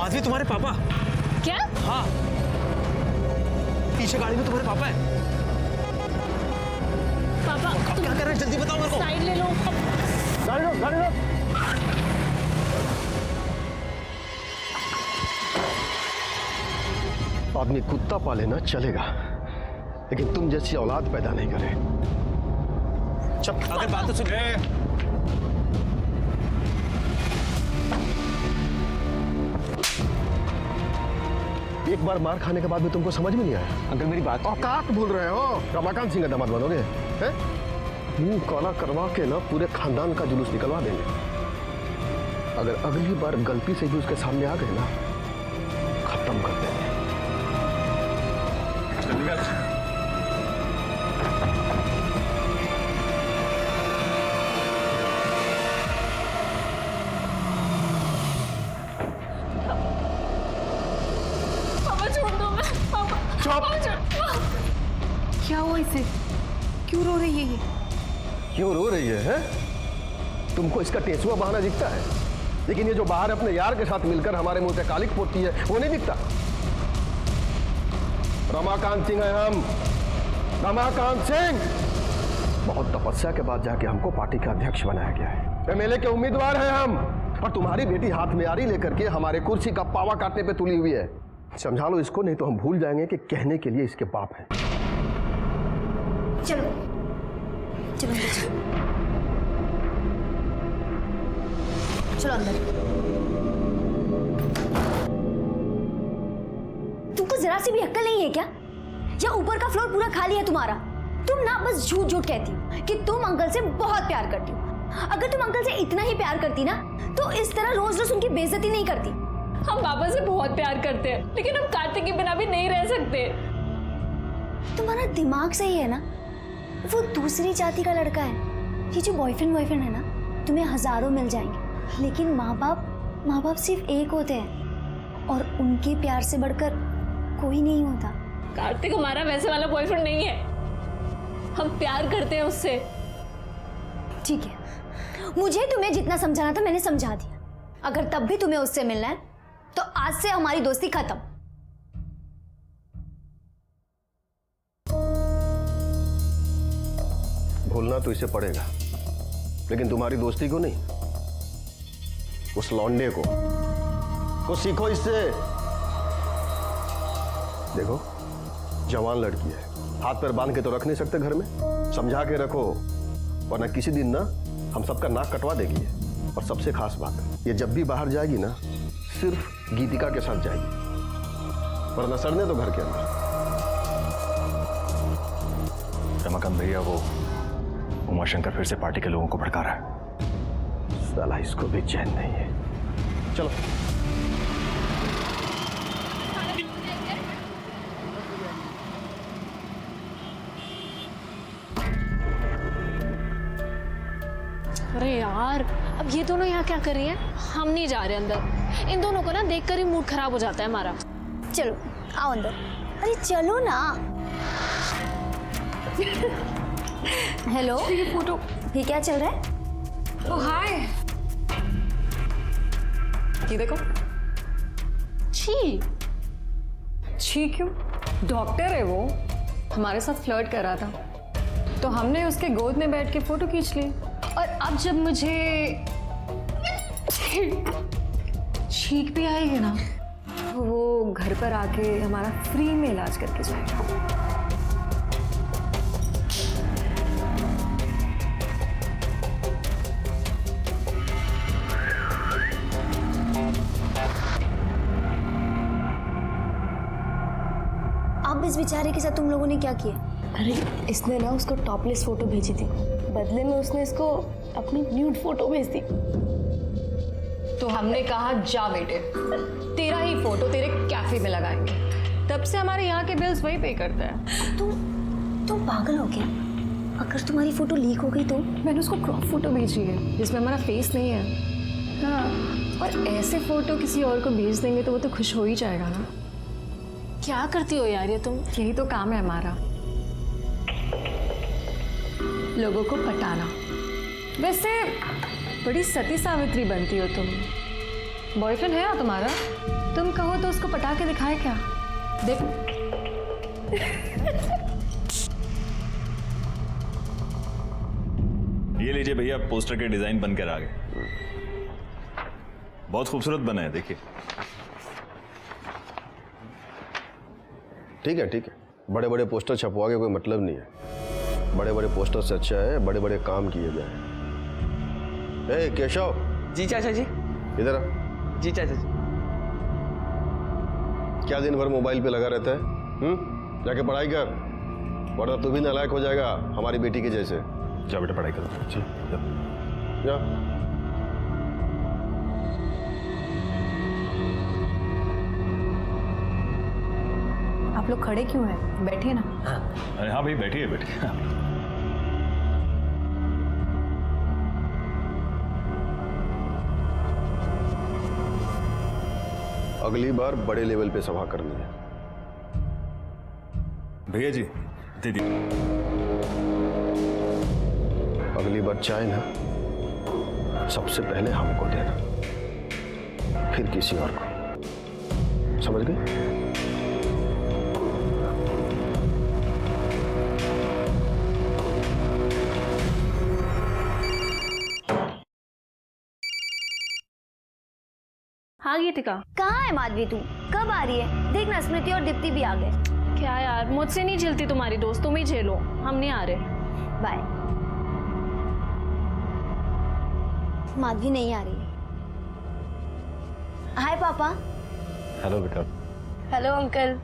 माधवी तुम्हारे पापा। क्या? हाँ, पीछे गाड़ी में तुम्हारे पापा है। पापा अब क्या कर रहे हैं, जल्दी बताओ मेरे को। साइड ले लो। गाड़ी लो, गाड़ी लो। आदमी कुत्ता पाले ना चलेगा, लेकिन तुम जैसी औलाद पैदा नहीं करे। चुप, अगर बात तो सुन। एक बार मार खाने के बाद भी तुमको समझ में नहीं आया? अंकल मेरी बात। औकात भूल रहे हो? रमाकांत सिंह का दामाद बनोगे? हैं? मुंह काला करवा के ना पूरे खानदान का जुलूस निकलवा देंगे। अगर अगली बार गलती से भी उसके सामने आ गए ना, खत्म कर देंगे। पापा छोड़ दो मैं। पापा क्या हुआ इसे? क्यों रो रही है ये? क्यों रो रही है? तुमको इसका टेसुआ बहाना दिखता है, लेकिन ये जो बाहर अपने यार के साथ मिलकर हमारे मुंह पे कालिक पोतती है, वो नहीं दिखता। रमाकांत सिंह है हम, रमाकांत सिंह। बहुत तपस्या के बाद जाके हमको पार्टी का अध्यक्ष बनाया गया है। एमएलए के उम्मीदवार हैं हम, और तुम्हारी बेटी हाथ में आरी लेकर के हमारे कुर्सी का पावा काटने पे तुली हुई है। समझा लो इसको, नहीं तो हम भूल जाएंगे कि कहने के लिए इसके बाप हैं। चलो चलो चलो अंदर। तुमको जरा सी भी अक्ल नहीं है क्या? या ऊपर का फ्लोर पूरा खाली है तुम्हारा? तुम ना बस झूठ झूठ कहती हो कि तुम अंकल से बहुत प्यार करती हो। अगर तुम अंकल से इतना ही प्यार करती ना, तो इस तरह रोज रोज उनकी बेइज्जती नहीं करती। हम पापा से बहुत प्यार करते हैं, लेकिन हम कार्तिक के बिना भी नहीं रह सकते। तुम्हारा दिमाग सही है ना? वो दूसरी जाति का लड़का है। ये जो बॉयफ्रेंड है ना, तुम्हें हजारों मिल जाएंगे, लेकिन माँ बाप सिर्फ एक होते हैं, और उनके प्यार से बढ़कर कोई नहीं होता। कार्तिक हमारा वैसे वाला बॉयफ्रेंड नहीं है, हम प्यार करते हैं उससे। ठीक है, मुझे तुम्हें जितना समझाना था मैंने समझा दिया। अगर तब भी तुम्हें उससे मिलना है तो आज से हमारी दोस्ती खत्म। भूलना तो इसे पड़ेगा, लेकिन तुम्हारी दोस्ती को नहीं, उस लौंडे को सीखो इससे। देखो, जवान लड़की है, हाथ पैर बांध के तो रख नहीं सकते घर में, समझा के रखो, वरना किसी दिन ना हम सबका नाक कटवा देगी। और सबसे खास बात, ये जब भी बाहर जाएगी ना, सिर्फ गीतिका के साथ जाएगी, वरना सड़ने तो घर के अंदर। रमाकांत भैया, वो उमाशंकर फिर से पार्टी के लोगों को भड़का रहा है। साला इसको भी चैन नहीं है। चलो अरे यार, अब ये दोनों यहाँ क्या कर रही हैं? हम नहीं जा रहे अंदर। इन दोनों को ना देखकर ही मूड खराब हो जाता है हमारा। चलो आओ अंदर। अरे चलो ना। हेलो, ये फोटो। ये क्या चल रहा है? ओ हाय, ये देखो। छी छी क्यों? डॉक्टर है वो, हमारे साथ फ्लर्ट कर रहा था, तो हमने उसके गोद में बैठ के फोटो खींच ली। और अब जब मुझे छींक भी आएगी ना, तो वो घर पर आके हमारा फ्री में इलाज करके जाएगा। अब इस बेचारे के साथ तुम लोगों ने क्या किया? अरे इसने ना उसको टॉपलेस फोटो भेजी थी, बदले में उसने इसको अपनी न्यूड फोटो भेज दी। तो हमने कहा जा बेटे, तेरा ही फोटो तेरे कैफे में लगाएंगे। तब से हमारे यहाँ के बिल्स वही पे करता है। तुम पागल हो क्या? अगर तुम्हारी फोटो लीक हो गई तो? मैंने उसको क्रॉप फोटो भेजी है जिसमें हमारा फेस नहीं है। हाँ, और ऐसे फोटो किसी और को भेज देंगे तो वो तो खुश हो ही जाएगा ना। क्या करती हो यार ये तुम? यही तो काम है हमारा, लोगों को पटाना। वैसे बड़ी सती सावित्री बनती हो तुम। बॉयफ्रेंड है ना तुम्हारा? तुम कहो तो उसको पटा के दिखाए क्या? देखो। ये लीजिए भैया, पोस्टर के डिजाइन बनकर आ गए। बहुत खूबसूरत बना है, देखिए। ठीक है, ठीक है। बड़े बड़े पोस्टर छपवा के कोई मतलब नहीं है। बड़े बड़े पोस्टर से अच्छा है बड़े बड़े काम किए जाए। ए केशव। जी चाचा जी। इधर आ। जी चाचा जी। क्या दिन भर मोबाइल पे लगा रहता है? जाके पढ़ाई कर, वरना तू भी नालायक हो जाएगा हमारी बेटी के जैसे। जाओ बेटा, पढ़ाई करो। जी जा। आप लोग खड़े क्यों हैं? बैठिए ना। अरे हाँ भाई, बैठिए बैठिए। अगली बार बड़े लेवल पे सभा करनी है। भैया जी दीदी, अगली बार चाय ना सबसे पहले हमको देना, फिर किसी और को। समझ गए? हाँ गीतिका। कहाँ है माधवी तू? कब आ रही है? देखना स्मृति और दीप्ति भी आ गए। क्या यार, मुझसे नहीं झेलती तुम्हारी दोस्त, तुम ही झेलो, हम नहीं आ रहे। बाय। माधवी नहीं आ रही है। हाय पापा। हेलो बेटा। Hello uncle.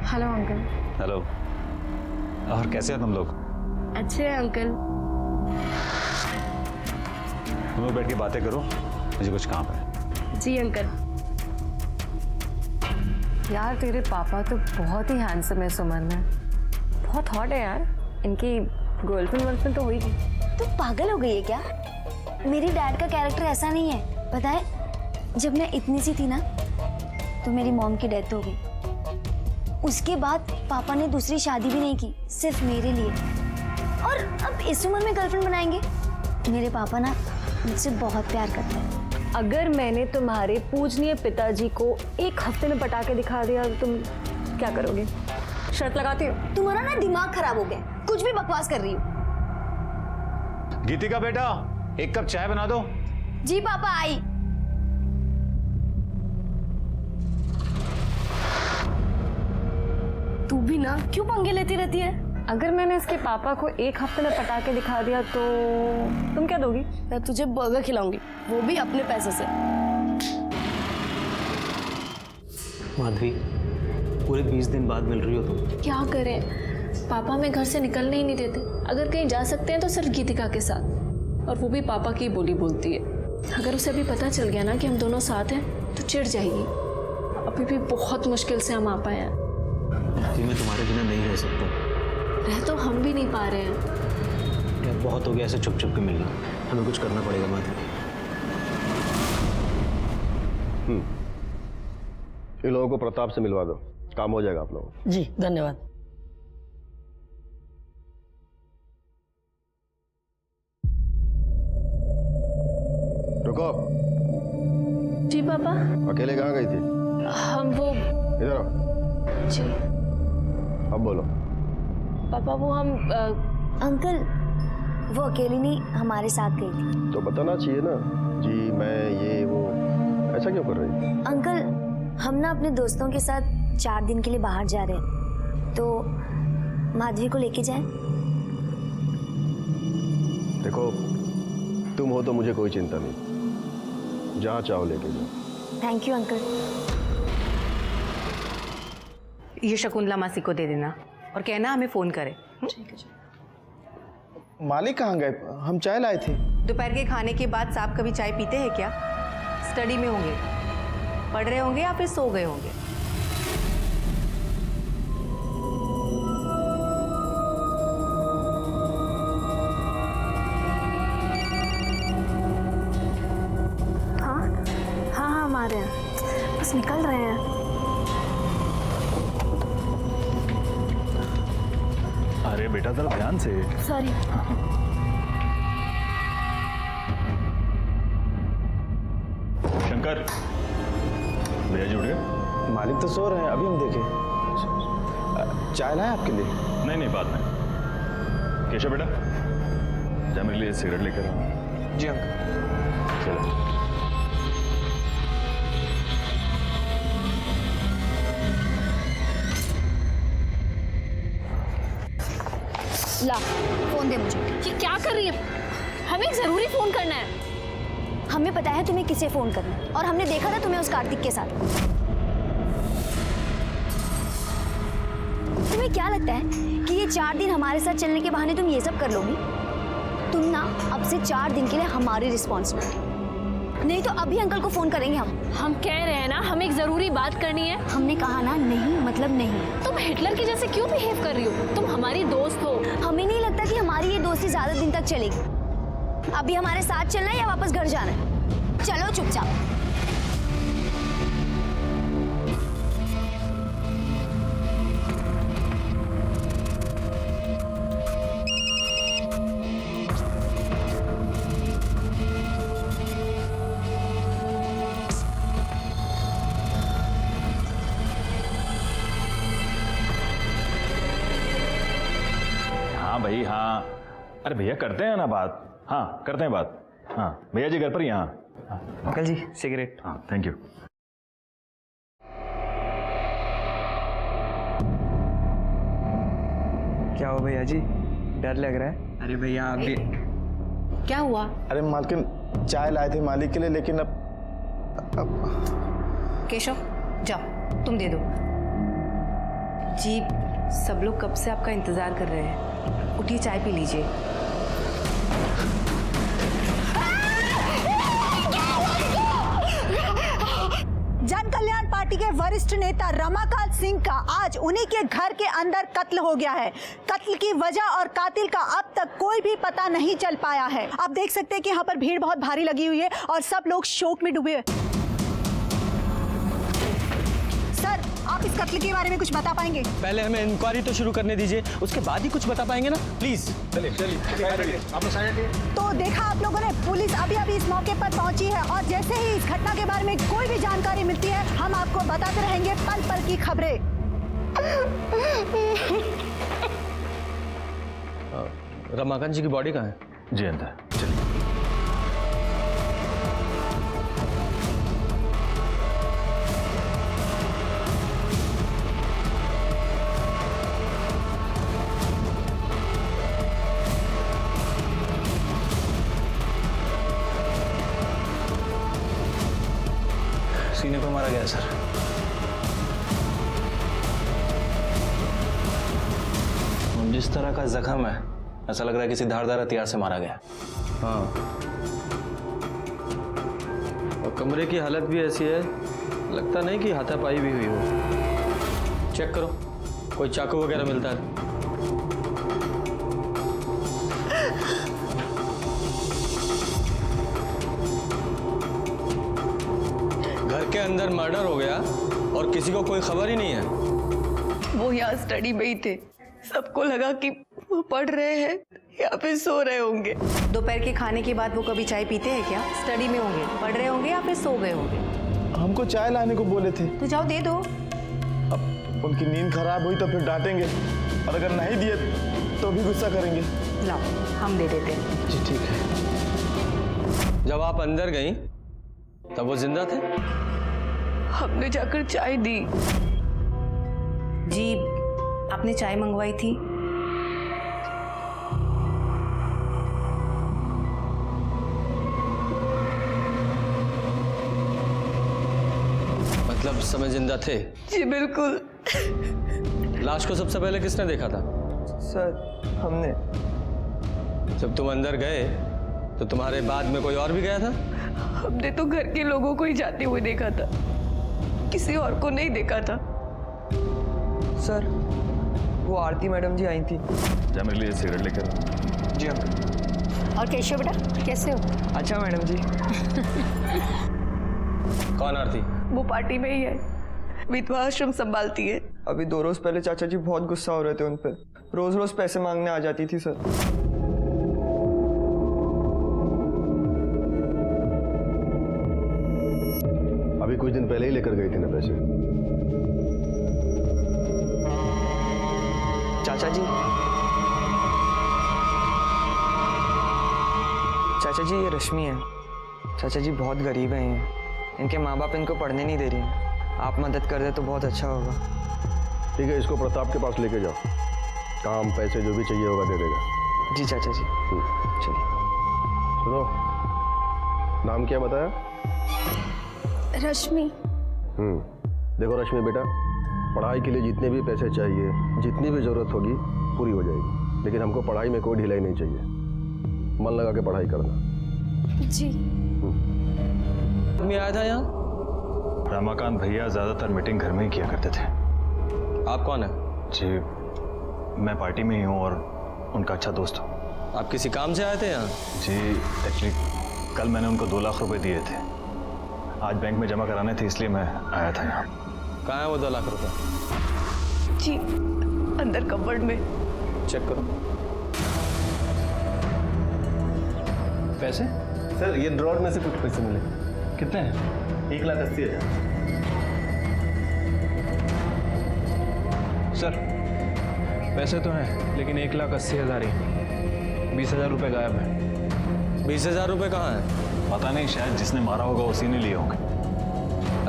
Hello uncle. Hello. और कैसे हो तुम लोग? अच्छे हैं अंकल। तुम लोग बैठ के बातें करो, मुझे कुछ काम है। जी अंकल। यार तेरे पापा तो बहुत ही हैंडसम है सुमन में, बहुत हॉट है यार। इनकी गर्लफ्रेंड तो होगी। तू पागल हो गई है क्या? मेरी डैड का कैरेक्टर ऐसा नहीं है। पता है, जब मैं इतनी सी थी ना तो मेरी मॉम की डेथ हो गई। उसके बाद पापा ने दूसरी शादी भी नहीं की, सिर्फ मेरे लिए। और अब इस उम्र में गर्लफ्रेंड बनाएंगे? मेरे पापा ना मुझसे बहुत प्यार करते हैं। अगर मैंने तुम्हारे पूजनीय पिताजी को एक हफ्ते में पटा के दिखा दिया तो तुम क्या करोगे? शर्त लगाती हो? तुम्हारा ना दिमाग खराब हो गया, कुछ भी बकवास कर रही हो। गीतिका बेटा, एक कप चाय बना दो। जी पापा, आई। तू भी ना क्यों पंगे लेती रहती है? अगर मैंने इसके पापा को एक हफ्ते में पटा के दिखा दिया तो तुम क्या दोगी? मैं तुझे बर्गर खिलाऊंगी, वो भी अपने पैसे से। माधवी, पूरे 20 दिन बाद मिल रही हो तुम। क्या करें, पापा हमें घर से निकलने ही नहीं देते। अगर कहीं जा सकते हैं तो सिर्फ गीतिका के साथ, और वो भी पापा की बोली बोलती है। अगर उसे अभी पता चल गया ना कि हम दोनों साथ हैं तो चिढ़ जाएगी। अभी भी बहुत मुश्किल से हम आ पाए हैं। माधवी, मैं तुम्हारे बिना नहीं रह सकता। रह तो हम भी नहीं पा रहे हैं। यार बहुत हो गया ऐसे छुप छुप के मिलना, हमें कुछ करना पड़ेगा माधवी। इन लोगों को प्रताप से मिलवा दो, काम हो जाएगा आप लोगों। जी धन्यवाद। रुको। जी पापा। अकेले कहाँ गई थी? हम वो इधर आओ। जी अब बोलो। पापा, वो हम अंकल, वो अकेली नहीं हमारे साथ गई थी। तो बताना चाहिए ना जी, मैं ये वो, ऐसा क्यों कर रही? अंकल, हम ना अपने दोस्तों के साथ 4 दिन के लिए बाहर जा रहे हैं, तो माधवी को लेके जाएं? देखो, तुम हो तो मुझे कोई चिंता नहीं, जहाँ चाहो लेके जाओ। Thank you uncle. ये शकुंतला मासी को दे देना और कहना हमें फोन करे। मालिक कहाँ गए? हम चाय लाए थे। दोपहर के खाने के बाद साहब कभी चाय पीते हैं क्या? स्टडी में होंगे, पढ़ रहे होंगे या फिर सो गए होंगे। हाँ हम आ रहे हैं, बस निकल रहे हैं। अरे बेटा जरा ध्यान से। सॉरी। शंकर, भैया जी उठ गए? मालिक तो सो रहे हैं, अभी हम देखे। चाय लाए आपके लिए? नहीं नहीं, बाद में। केशव बेटा, जा मेरे लिए सिगरेट लेकर आओ। जी अंकल। चलो। ला फोन दे मुझे। ये क्या कर रही है? हमें एक जरूरी फोन करना है। हमें पता है तुम्हें किसे फोन करना है और हमने देखा था तुम्हें उस कार्तिक के साथ। तुम्हें क्या लगता है कि ये 4 दिन हमारे साथ चलने के बहाने तुम ये सब कर लोगी? तुम ना अब से 4 दिन के लिए हमारी रिस्पॉन्सिबिलिटी, नहीं तो अभी अंकल को फोन करेंगे हम कह रहे हैं ना, हमें एक जरूरी बात करनी है। हमने कहा ना नहीं मतलब नहीं। तुम हिटलर की जैसे क्यों बिहेव कर रही हो? तुम हमारी दोस्त हो। हमें नहीं लगता कि हमारी ये दोस्ती ज्यादा दिन तक चलेगी। अभी हमारे साथ चलना है या वापस घर जाना है? चलो चुपचाप। हाँ भाई हाँ, अरे भैया करते हैं ना बात। हाँ करते हैं बात। हाँ भैया जी घर पर ही हैं। हाँ अंकल जी सिगरेट। हाँ थैंक यू। क्या हुआ भैया जी, डर लग रहा है? अरे भैया आप भी। क्या हुआ? अरे मालकिन चाय लाए थे मालिक के लिए, लेकिन अब केशव जाओ, तुम दे दो। जी सब लोग कब से आपका इंतजार कर रहे हैं, उठिए चाय पी लीजिए। जन कल्याण पार्टी के वरिष्ठ नेता रमाकांत सिंह का आज उन्हीं के घर के अंदर कत्ल हो गया है। कत्ल की वजह और कातिल का अब तक कोई भी पता नहीं चल पाया है। आप देख सकते हैं कि यहाँ पर भीड़ बहुत भारी लगी हुई है और सब लोग शोक में डूबे। सर आप इस कत्ल के बारे में कुछ बता पाएंगे? पहले हमें इंक्वायरी तो शुरू करने दीजिए, उसके बाद ही कुछ बता पाएंगे ना, प्लीज। चलिए आप लोग साइड हटिए। तो देखा आप लोगों ने, पुलिस अभी अभी इस मौके पर पहुंची है और जैसे ही इस घटना के बारे में कोई भी जानकारी मिलती है हम आपको बताते रहेंगे पल पल की खबरें। रमाकांत जी की बॉडी कहाँ है? जी अंदर चलिए। सीने को मारा गया सर। जिस तरह का जख्म है ऐसा लग रहा है किसी धारदार हथियार से मारा गया। हाँ, और कमरे की हालत भी ऐसी है, लगता नहीं कि हाथापाई भी हुई हो। चेक करो, कोई चाकू वगैरह मिलता है? घर के अंदर मर्डर हो गया और किसी को कोई खबर ही नहीं है। वो यहाँ स्टडी में ही थे, सबको लगा कि वो पढ़ रहे हैं या फिर सो रहे होंगे। दोपहर के खाने के बाद वो कभी चाय पीते हैं क्या? स्टडी में होंगे, पढ़ रहे होंगे या फिर सो गए होंगे। हमको चाय लाने को बोले थे। तो जाओ दे दो। अब उनकी नींद खराब हुई तो फिर डांटेंगे, और अगर नहीं दिए तो भी गुस्सा करेंगे। लाओ हम दे देते हैं। जी ठीक है। जब आप अंदर गई तब वो जिंदा थे? हमने जाकर चाय दी। जी आपने चाय मंगवाई थी? मतलब समय जिंदा थे? जी बिल्कुल। लाश को सबसे पहले किसने देखा था? सर हमने। जब तुम अंदर गए तो तुम्हारे बाद में कोई और भी गया था? हमने तो घर के लोगों को ही जाते हुए देखा था, किसी और को नहीं देखा था। सर वो आरती मैडम जी आई थी। जा मेरे लिए सिगरेट लेकर आओ। जी अंकल। और केशव बेटा कैसे हो? अच्छा मैडम जी। कौन आरती? वो पार्टी में ही है, विधवा आश्रम संभालती है। अभी 2 रोज पहले चाचा जी बहुत गुस्सा हो रहे थे उन पर, रोज रोज पैसे मांगने आ जाती थी सर। अभी कुछ दिन पहले ही लेकर गई थी ना पैसे। चाचा जी ये रश्मि है। चाचा जी बहुत गरीब हैं ये, इनके माँ बाप इनको पढ़ने नहीं दे रही हैं। आप मदद कर दे तो बहुत अच्छा होगा। ठीक है, इसको प्रताप के पास लेके जाओ, काम पैसे जो भी चाहिए होगा दे देगा। जी चाचा जी। चलिए। सुनो, नाम क्या बताया? रश्मि। देखो रश्मि बेटा, पढ़ाई के लिए जितने भी पैसे चाहिए, जितनी भी जरूरत होगी पूरी हो जाएगी, लेकिन हमको पढ़ाई में कोई ढिलाई नहीं चाहिए। मन लगा के पढ़ाई करना। जी। तुम आया था यहाँ? रमाकांत भैया ज्यादातर मीटिंग घर में ही किया करते थे। आप कौन है? जी मैं पार्टी में ही हूँ और उनका अच्छा दोस्त हूँ। आप किसी काम से आए थे यहाँ? जी एक्चुअली कल मैंने उनको 2 लाख रुपए दिए थे, आज बैंक में जमा कराने थे, इसलिए मैं आया था यहाँ। कहाँ है वो 2 लाख रुपए? जी अंदर कबर्ड में। चेक करो। पैसे? सर ये ड्रॉर में से कुछ पैसे मिले। कितने हैं? 1,80,000। सर पैसे तो हैं लेकिन 1,80,000 ही। 20,000 रुपये गायब है। 20,000 रुपये कहाँ है? पता नहीं, शायद जिसने मारा होगा उसी ने लिए होंगे।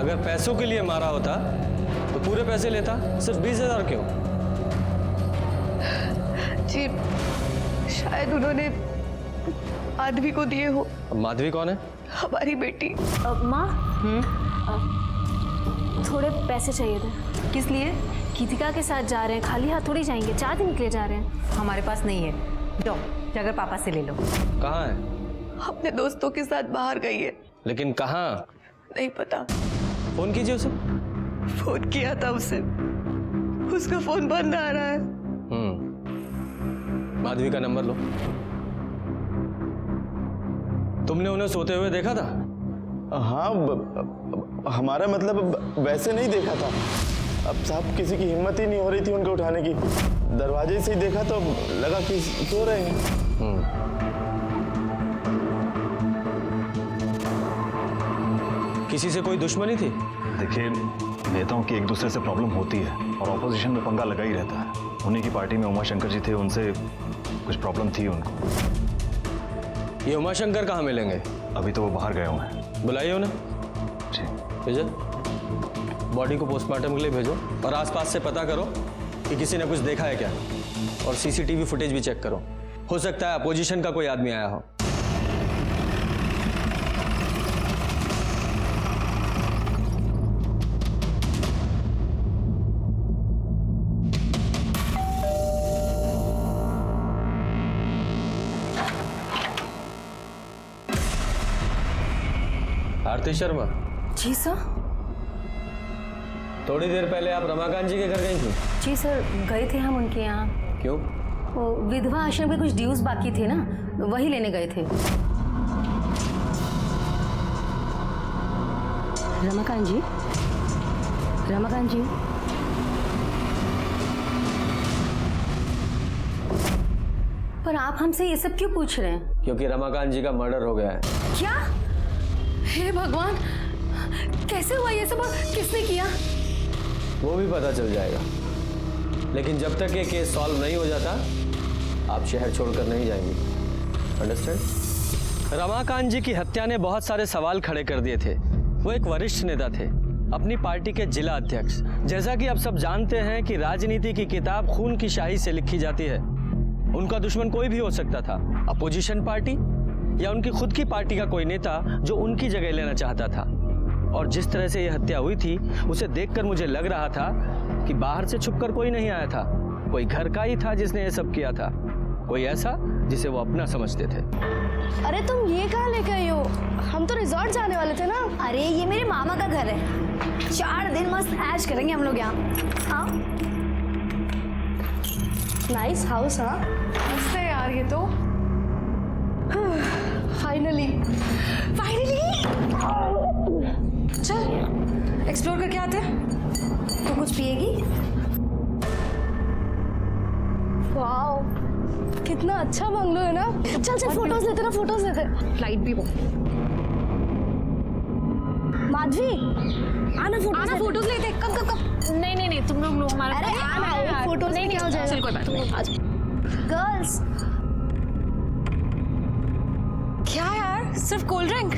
अगर पैसों के लिए मारा होता तो पूरे पैसे लेता, सिर्फ 20,000 क्यों? जी शायद उन्होंने माधवी को दिए हो। अब माधवी कौन है? हमारी बेटी। माँ थोड़े पैसे चाहिए थे। किस लिए? गीतिका के साथ जा रहे हैं, खाली हाथ थोड़ी जाएंगे, 4 दिन के लिए जा रहे हैं। हमारे पास नहीं है। जाओ जाकर पापा से ले लो। कहाँ है? अपने दोस्तों के साथ बाहर गई है। लेकिन कहाँ? नहीं पता। फोन कीजिए उसे। फोन किया था उसे, उसका फोन बंद आ रहा है। माधवी का नंबर लो। तुमने उन्हें सोते हुए देखा था? हाँ हमारा मतलब वैसे नहीं देखा था। अब साहब किसी की हिम्मत ही नहीं हो रही थी उनको उठाने की। दरवाजे से ही देखा तो लगा कि सो रहे हैं। किसी से कोई दुश्मनी थी? देखिए नेताओं की एक दूसरे से प्रॉब्लम होती है और ऑपोजिशन में पंगा लगा ही रहता है। उन्हीं की पार्टी में उमाशंकर जी थे, उनसे कुछ प्रॉब्लम थी उनको। ये उमाशंकर कहाँ मिलेंगे? अभी तो वो बाहर गए हुए हैं। बुलाइए उन्हें। जी भेजो। बॉडी को पोस्टमार्टम के लिए भेजो और आसपास से पता करो कि किसी ने कुछ देखा है क्या, और सीसीटीवी फुटेज भी चेक करो। हो सकता है अपोजिशन का कोई आदमी आया हो। आरती शर्मा। जी सर। थोड़ी देर पहले आप रमाकांत जी के घर गई थी? जी सर, गए थे हम उनके यहाँ। क्यों? वो विधवा आश्रम के कुछ ड्यूज बाकी थे ना, वही लेने गए थे। रमाकांत जी, रमाकांत जी। पर आप हमसे ये सब क्यों पूछ रहे हैं? क्योंकि रमाकांत जी का मर्डर हो गया है। क्या? हे भगवान, कैसे हुआ ये सब और किसने किया? वो भी पता चल जाएगा, लेकिन जब तक ये केस सॉल्व नहीं हो जाता आप शहर छोड़कर नहीं जाएंगे। अंडरस्टैंड? रमाकांत जी की हत्या ने बहुत सारे सवाल खड़े कर दिए थे। वो एक वरिष्ठ नेता थे, अपनी पार्टी के जिला अध्यक्ष। जैसा कि आप सब जानते हैं कि राजनीति की किताब खून की शाही से लिखी जाती है। उनका दुश्मन कोई भी हो सकता था, अपोजिशन पार्टी या उनकी खुद की पार्टी का कोई नेता जो उनकी जगह लेना चाहता था। और जिस तरह से यह हत्या हुई थी उसे देखकर मुझे लग रहा था कि बाहर से छुपकर कोई नहीं आया था, कोई घर का ही था जिसने यह सब किया था, कोई ऐसा जिसे वो अपना समझते थे। अरे तुम ये कहाँ लेके आई हो? हम तो रिजॉर्ट जाने वाले थे ना। अरे ये मेरे मामा का घर है, 4 दिन मस्त ऐश करेंगे हम लोग यहाँ। हाँ नाइस हाउस। हाँ मस्त है यार ये तो। Finally finally. चल एक्सप्लोर करके आते हैं। तो कुछ पिएगी? वाओ कितना अच्छा बंगलो है ना। चल चल फोटोज लेते ना, फोटोज लेते। फ्लाइट भी वो। माधवी आना फोटोज लेते। कब नहीं तुम लोग हमारा अरे आना फोटो नहीं क्या हो जाएगा। चल कोई बात नहीं। गर्ल्स क्या यार, सिर्फ कोल्ड ड्रिंक?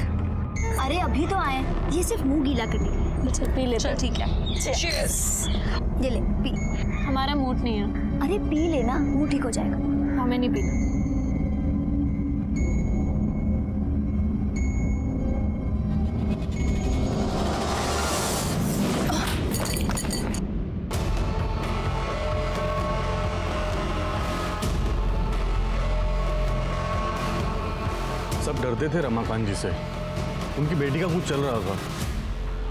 अरे अभी तो आए, ये सिर्फ मुंह गीला करने के लिए। चल पी ले। चल ठीक है। Cheers। ये ले पी। हमारा मूड नहीं है। अरे पी लेना, मुंह ठीक हो जाएगा। हमें नहीं पीना। सब डरते थे रमाकांत जी से। उनकी बेटी का कुछ चल रहा था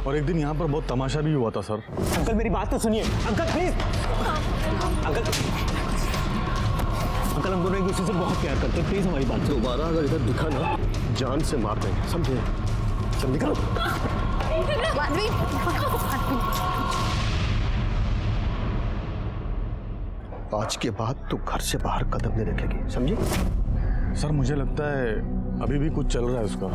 और एक दिन यहाँ पर बहुत तमाशा भी हुआ था सर। अंकल मेरी बात तो सुनिए। Uncle please. अंकल हम दोनों एक दूसरे से बहुत प्यार करते हैं, प्लीज हमारी बात सुनो। दोबारा अगर इधर दिखा ना, जान से मार देंगे, समझे? चल निकलो। आज के बाद तू घर से बाहर कदम नहीं रखेगी, समझी? सर मुझे लगता है अभी भी कुछ चल रहा है उसका।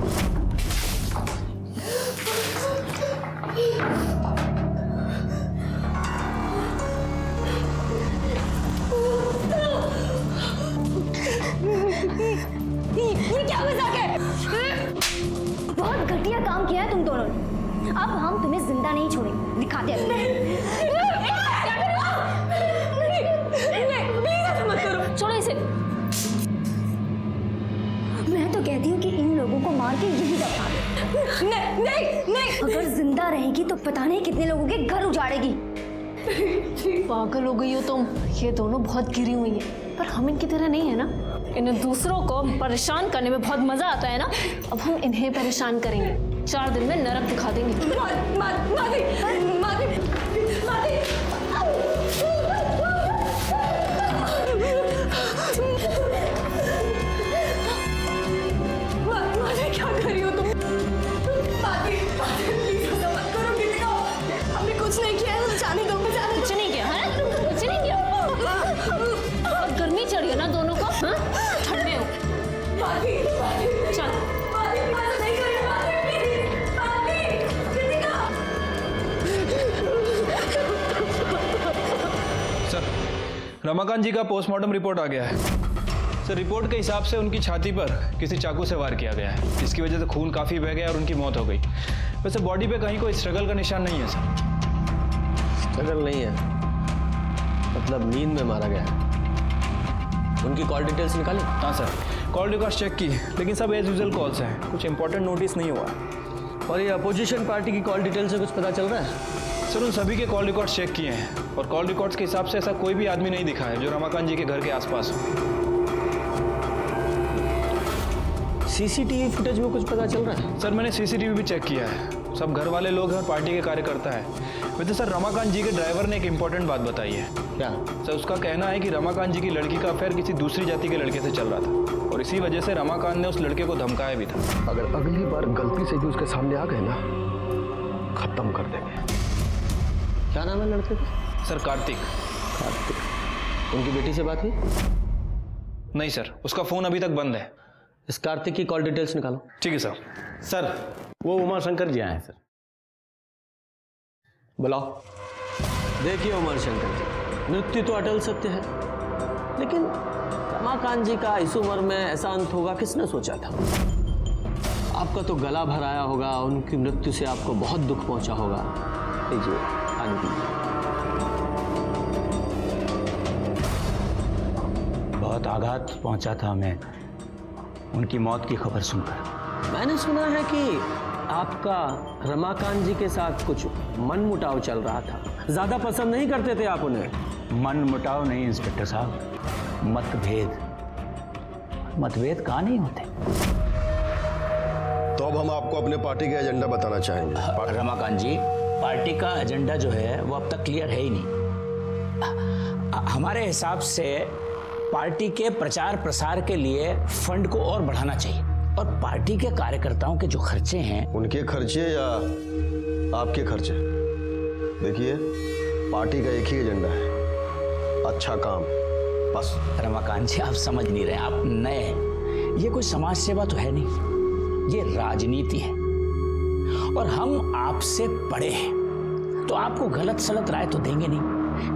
ये क्या मजाक है? बहुत घटिया काम किया है तुम दोनों ने। अब हम तुम्हें जिंदा नहीं छोड़ेंगे, दिखाते हैं। छोड़ो इसे। मैं तो कहती हूँ कि इन लोगों को मार के यही दफना दे। नहीं। अगर जिंदा रहेगी तो पता नहीं कितने लोगों के घर उजाड़ेगी। पागल हो गई हो तुम। ये दोनों बहुत गिरी हुई हैं, पर हम इनकी तरह नहीं है ना। इन्हें दूसरों को परेशान करने में बहुत मजा आता है ना। अब हम इन्हें परेशान करेंगे, 4 दिन में नरक दिखा देंगे। क्या कर रही हो तुम? हमने कुछ नहीं किया है, जाने दो। कुछ नहीं किया है, कुछ नहीं किया। और गर्मी चढ़ी है ना दोनों को। हाँ? ठंडे हो। चल। सर रमाकांत जी का पोस्टमार्टम रिपोर्ट आ गया है। सर रिपोर्ट के हिसाब से उनकी छाती पर किसी चाकू से वार किया गया है, जिसकी वजह से खून काफ़ी बह गया और उनकी मौत हो गई। वैसे बॉडी पे कहीं कोई स्ट्रगल का निशान नहीं है सर। स्ट्रगल नहीं है, मतलब नींद में मारा गया है। उनकी कॉल डिटेल्स निकाली? हाँ सर, कॉल रिकॉर्ड्स चेक की, लेकिन सब एज यूजुअल कॉल्स हैं, कुछ इंपॉर्टेंट नोटिस नहीं हुआ। और ये अपोजिशन पार्टी की कॉल डिटेल से कुछ पता चल रहा है? सर उन सभी के कॉल रिकॉर्ड्स चेक किए हैं और कॉल रिकॉर्ड्स के हिसाब से ऐसा कोई भी आदमी नहीं दिखा है जो रमाकांत जी के घर के आसपास हो। सीसीटीवी फुटेज में कुछ पता चल रहा है? सर मैंने सीसीटीवी भी चेक किया है, सब घर वाले लोग हैं और पार्टी के कार्यकर्ता है। वैसे सर रमाकांत जी के ड्राइवर ने एक इंपॉर्टेंट बात बताई है। क्या? सर उसका कहना है कि रमाकांत जी की लड़की का अफेयर किसी दूसरी जाति के लड़के से चल रहा था और इसी वजह से रमाकांत ने उस लड़के को धमकाया भी था। अगर अगली बार गलती से भी उसके सामने आ गए ना, खत्म कर देंगे। क्या नाम है लड़के का? सर कार्तिक। कार्तिक। उनकी बेटी से बात हुई? नहीं सर, उसका फोन अभी तक बंद है। इस कार्तिक की कॉल डिटेल्स निकालो। ठीक है सर। सर वो उमाशंकर जी आए हैं सर। बुलाओ। देखिए उमाशंकर जी, मृत्यु तो अटल सत्य है, लेकिन रमाकांत जी का इस उम्र में ऐसा अंत होगा किसने सोचा था? आपका तो गला भर आया होगा, उनकी मृत्यु से आपको बहुत दुख पहुंचा होगा। लीजिए पानी पीजिए। बहुत आघात पहुंचा था हमें उनकी मौत की खबर सुनकर। मैंने सुना है कि आपका रमाकांत जी के साथ कुछ मनमुटाव चल रहा था, ज्यादा पसंद नहीं करते थे आप उन्हें। मनमुटाव नहीं इंस्पेक्टर साहब, मतभेद। मतभेद कहाँ नहीं होते। तो अब हम आपको अपने पार्टी का एजेंडा बताना चाहेंगे। रमाकांत जी, पार्टी का एजेंडा जो है वो अब तक क्लियर है ही नहीं। हमारे हिसाब से पार्टी के प्रचार प्रसार के लिए फंड को और बढ़ाना चाहिए और पार्टी के कार्यकर्ताओं के जो खर्चे हैं, उनके खर्चे या आपके खर्चे? देखिए, पार्टी का एक ही एजेंडा है, अच्छा काम, बस। रमाकांत जी आप समझ नहीं रहे, आप नए हैं। ये कोई समाज सेवा तो है नहीं, ये राजनीति है और हम आपसे बड़े हैं, तो आपको गलत सलत राय तो देंगे नहीं,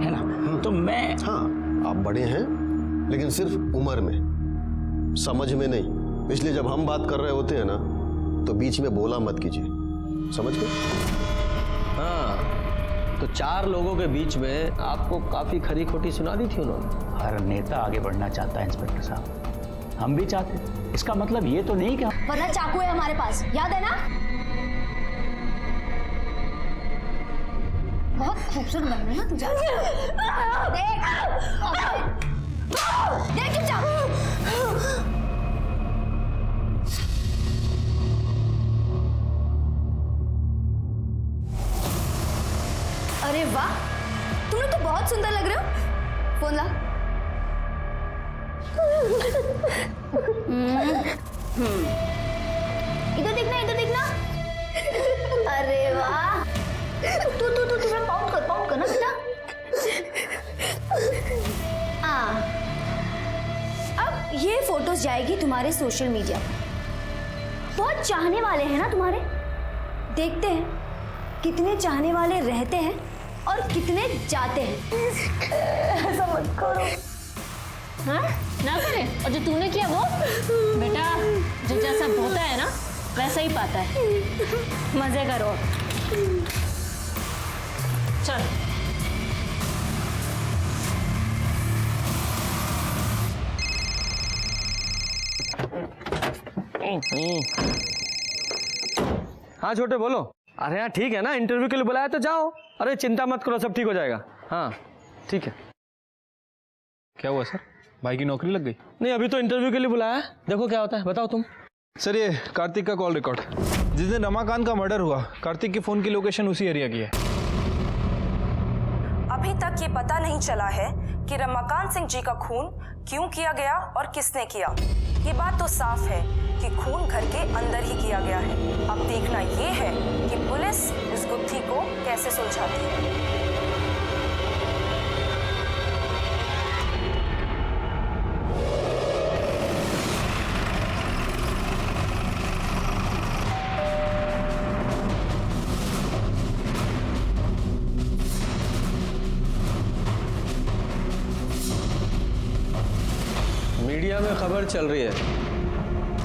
है ना? तो मैं हाँ, आप बड़े हैं लेकिन सिर्फ उम्र में, समझ में नहीं। इसलिए जब हम बात कर रहे होते हैं ना तो बीच में बोला मत कीजिए, समझ गए? हाँ, तो 4 लोगों के बीच में आपको काफी खरी खोटी सुना दी थी उन्होंने। हर नेता आगे बढ़ना चाहता है इंस्पेक्टर साहब, हम भी चाहते हैं। इसका मतलब ये तो नहीं कि वरना चाकू है हमारे पास, याद है ना? बहुत खूबसूरत बन रही है ना तू। देख चुपचाप। अरे वाह, तुम लोग तो बहुत सुंदर लग रहे हो। फोन ला। इधर देखना, इधर देखना। अरे वाह, तू थोड़ा पाउंड कर ना बेटा। हाँ, अब ये फोटोज जाएगी तुम्हारे सोशल मीडिया पर। बहुत चाहने वाले हैं ना तुम्हारे। देखते हैं कितने चाहने वाले रहते हैं और कितने जाते हैं। ऐसा मत करो। हाँ ना करें। और जो तूने किया वो बेटा, जो जैसा होता है ना वैसा ही पाता है। मजे करो। चल हाँ छोटे बोलो। अरे हाँ ठीक है ना, इंटरव्यू के लिए बुलाया तो जाओ। अरे चिंता मत करो, सब ठीक हो जाएगा। हाँ ठीक है। क्या हुआ सर, भाई की नौकरी लग गई? नहीं, अभी तो इंटरव्यू के लिए बुलाया है, देखो क्या होता है। बताओ तुम। सर ये कार्तिक का कॉल रिकॉर्ड, जिस दिन रमाकांत का मर्डर हुआ कार्तिक के फोन की लोकेशन उसी एरिया की है। अभी तक ये पता नहीं चला है कि रमाकांत सिंह जी का खून क्यों किया गया और किसने किया। ये बात तो साफ है कि खून घर के अंदर ही किया गया है। अब देखना ये है कि पुलिस इस गुत्थी को कैसे सुलझाती है। मीडिया में खबर चल रही है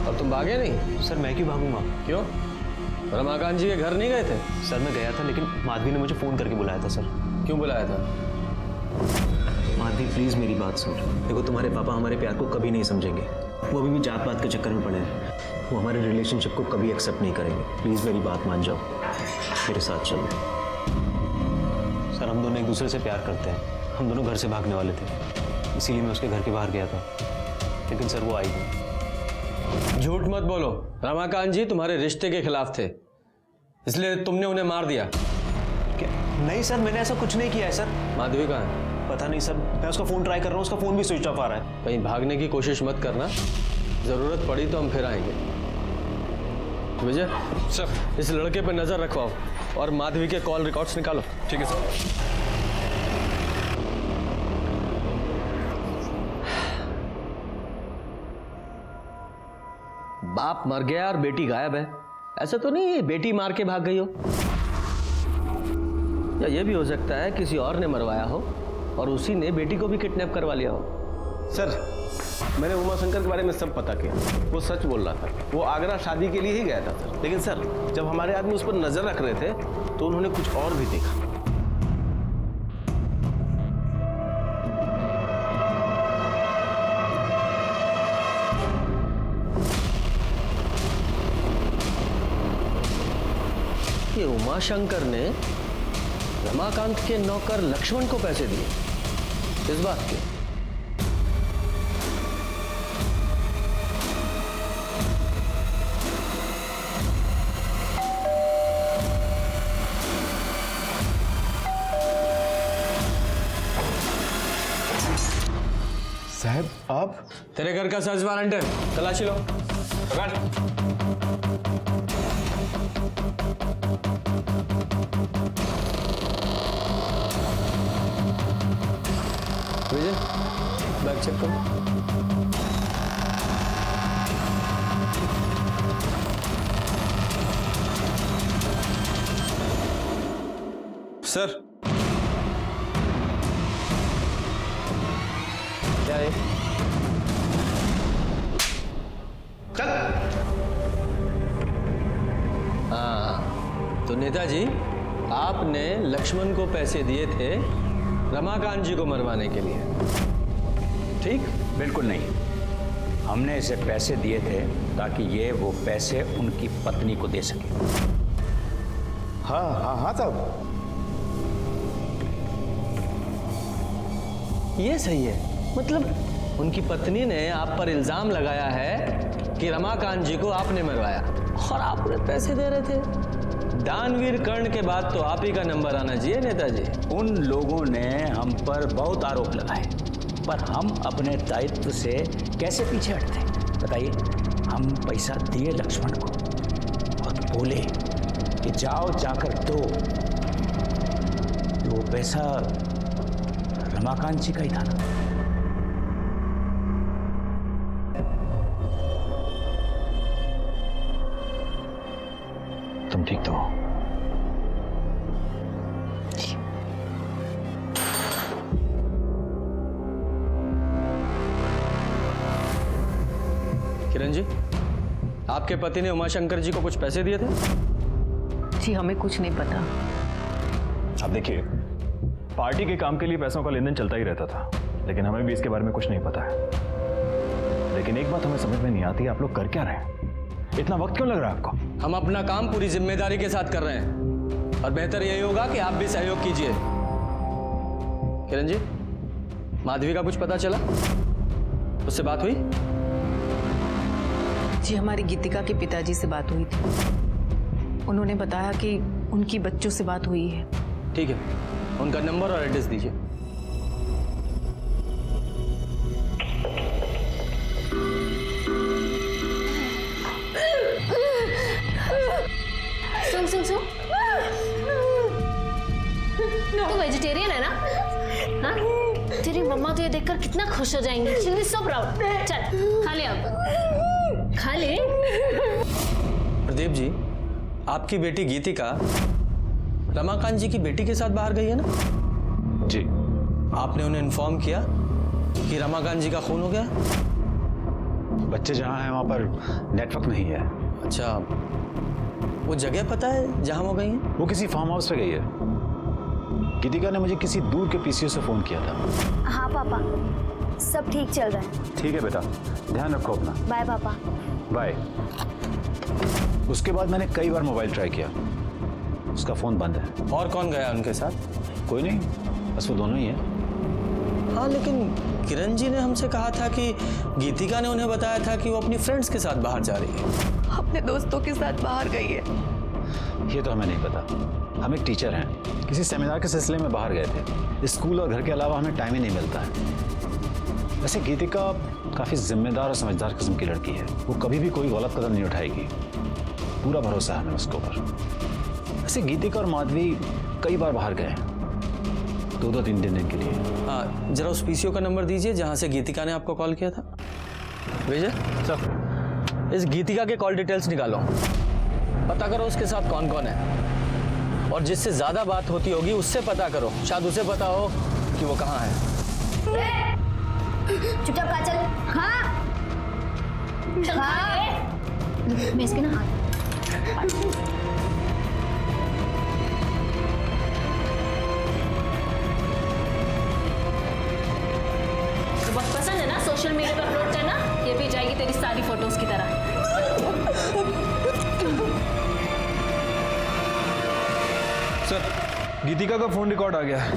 और तुम भागे नहीं? सर मैं क्यों भागूंगा? क्यों? रमाकांत जी के घर नहीं गए थे? सर मैं गया था, लेकिन माधवी ने मुझे फ़ोन करके बुलाया था सर। क्यों बुलाया था? माधवी प्लीज़ मेरी बात सुन। देखो तुम्हारे पापा हमारे प्यार को कभी नहीं समझेंगे, वो अभी भी जात पात के चक्कर में पड़े हैं। वो हमारे रिलेशनशिप को कभी एक्सेप्ट नहीं करेंगे। प्लीज़ मेरी बात मान जाओ, मेरे साथ चलो। सर हम दोनों एक दूसरे से प्यार करते हैं, हम दोनों घर से भागने वाले थे, इसीलिए मैं उसके घर के बाहर गया था, लेकिन सर वो आई नहीं। झूठ मत बोलो, रमाकांत जी तुम्हारे रिश्ते के खिलाफ थे, इसलिए तुमने उन्हें मार दिया। क्या? नहीं सर, मैंने ऐसा कुछ नहीं किया है सर। माधवी कहाँ है? पता नहीं सर, मैं उसका फ़ोन ट्राई कर रहा हूँ, उसका फ़ोन भी स्विच ऑफ आ रहा है। कहीं भागने की कोशिश मत करना, ज़रूरत पड़ी तो हम फिर आएंगे। विजय सर, इस लड़के पर नज़र रखवाओ और माधवी के कॉल रिकॉर्ड्स निकालो। ठीक है सर। बाप मर गया और बेटी गायब है, ऐसा तो नहीं है बेटी मार के भाग गई हो? या ये भी हो सकता है किसी और ने मरवाया हो और उसी ने बेटी को भी किडनैप करवा लिया हो। सर मैंने उमा शंकर के बारे में सब पता किया, वो सच बोल रहा था। वो आगरा शादी के लिए ही गया था सर, लेकिन सर जब हमारे आदमी उस पर नजर रख रहे थे तो उन्होंने कुछ और भी देखा। कि उमाशंकर ने रमाकांत के नौकर लक्ष्मण को पैसे दिए, इस बात के? साहब आप? तेरे घर का सर्च वारंट है, तलाशी लो। विजय बैग चेक करो। सर क्या है? हाँ, तो नेताजी आपने लक्ष्मण को पैसे दिए थे रमाकांत जी को मरवाने के लिए, ठीक? बिल्कुल नहीं, हमने इसे पैसे दिए थे ताकि ये वो पैसे उनकी पत्नी को दे सके। हाँ हाँ हाँ साहब, ये सही है। मतलब उनकी पत्नी ने आप पर इल्जाम लगाया है कि रमाकांत जी को आपने मरवाया और आप उन्हें पैसे दे रहे थे। दानवीर कर्ण के बाद तो आप ही का नंबर आना चाहिए नेताजी। उन लोगों ने हम पर बहुत आरोप लगाए, पर हम अपने दायित्व से कैसे पीछे हटते? बताइए। हम पैसा दिए लक्ष्मण को और बोले कि जाओ जाकर दो, तो वो पैसा रमाकांत जी का ही था ना। तुम ठीक तो हो? किरण जी, आपके पति ने उमाशंकर जी को कुछ पैसे दिए थे? जी हमें कुछ नहीं पता। अब देखिए, पार्टी के काम के लिए पैसों का लेन देन चलता ही रहता था, लेकिन हमें भी इसके बारे में कुछ नहीं पता है। लेकिन एक बात हमें समझ में नहीं आती, आप लोग कर क्या रहे हैं? इतना वक्त क्यों लग रहा है आपको? हम अपना काम पूरी जिम्मेदारी के साथ कर रहे हैं और बेहतर यही होगा कि आप भी सहयोग कीजिए। किरण जी, माधवी का कुछ पता चला? उससे बात हुई? जी हमारी गीतिका के पिताजी से बात हुई थी। उन्होंने बताया कि उनकी बच्चों से बात हुई है। ठीक है, उनका नंबर और एड्रेस दीजिए। सुन सुन सुन, तू वेजिटेरियन है ना? हाँ? तेरी मम्मा तो ये देखकर कितना खुश हो जाएंगी। She'll be so proud। चल खा ले, अब खा ले। प्रदीप जी, आपकी बेटी गीतिका रमाकांत जी की बेटी के साथ बाहर गई है ना? जी। आपने उन्हें इन्फॉर्म किया कि रमाकांत जी का खून हो गया? बच्चे जहाँ हैं वहाँ पर नेटवर्क नहीं है। अच्छा, वो जगह पता है जहाँ वो गई हैं? वो किसी फार्म हाउस पे गई है। गीतिका ने मुझे किसी दूर के पीसीओ से फोन किया था। हाँ पापा, सब ठीक चल रहा है। ठीक है बेटा, ध्यान रखो अपना। बाय पापा। बाय। उसके बाद मैंने कई बार मोबाइल ट्राई किया, उसका फोन बंद है। और कौन गया उनके साथ? कोई नहीं, बस वो दोनों ही है। हाँ, लेकिन किरण जी ने हमसे कहा था कि गीतिका ने उन्हें बताया था कि वो अपनी फ्रेंड्स के साथ बाहर जा रही है। अपने दोस्तों के साथ बाहर गई है। ये तो हमें नहीं पता। हम एक टीचर हैं, किसी सेमिनार के सिलसिले में बाहर गए थे। स्कूल और घर के अलावा हमें टाइम ही नहीं मिलता है। वैसे गीतिका काफ़ी जिम्मेदार और समझदार किस्म की लड़की है। वो कभी भी कोई गलत कदम नहीं उठाएगी, पूरा भरोसा है हमें उसके ऊपर। वैसे गीतिका और माधवी कई बार बाहर गए, 2-3 दिन के लिए। हाँ, जरा उस पीसीओ का नंबर दीजिए जहाँ से गीतिका ने आपको कॉल किया था। विजय सर, इस गीतिका के कॉल डिटेल्स निकालो, पता करो उसके साथ कौन कौन है, और जिससे ज्यादा बात होती होगी उससे पता करो, शायद उसे पता हो कि वो कहाँ है। चुपचाप कहा चल। हाँ हाँ, मैं इसके ना हाथ। तो बहुत पसंद है ना सोशल मीडिया पर अपलोड करना? ये भी जाएगी तेरी सारी फोटोज की तरह। सर, गीतिका का फोन रिकॉर्ड आ गया है,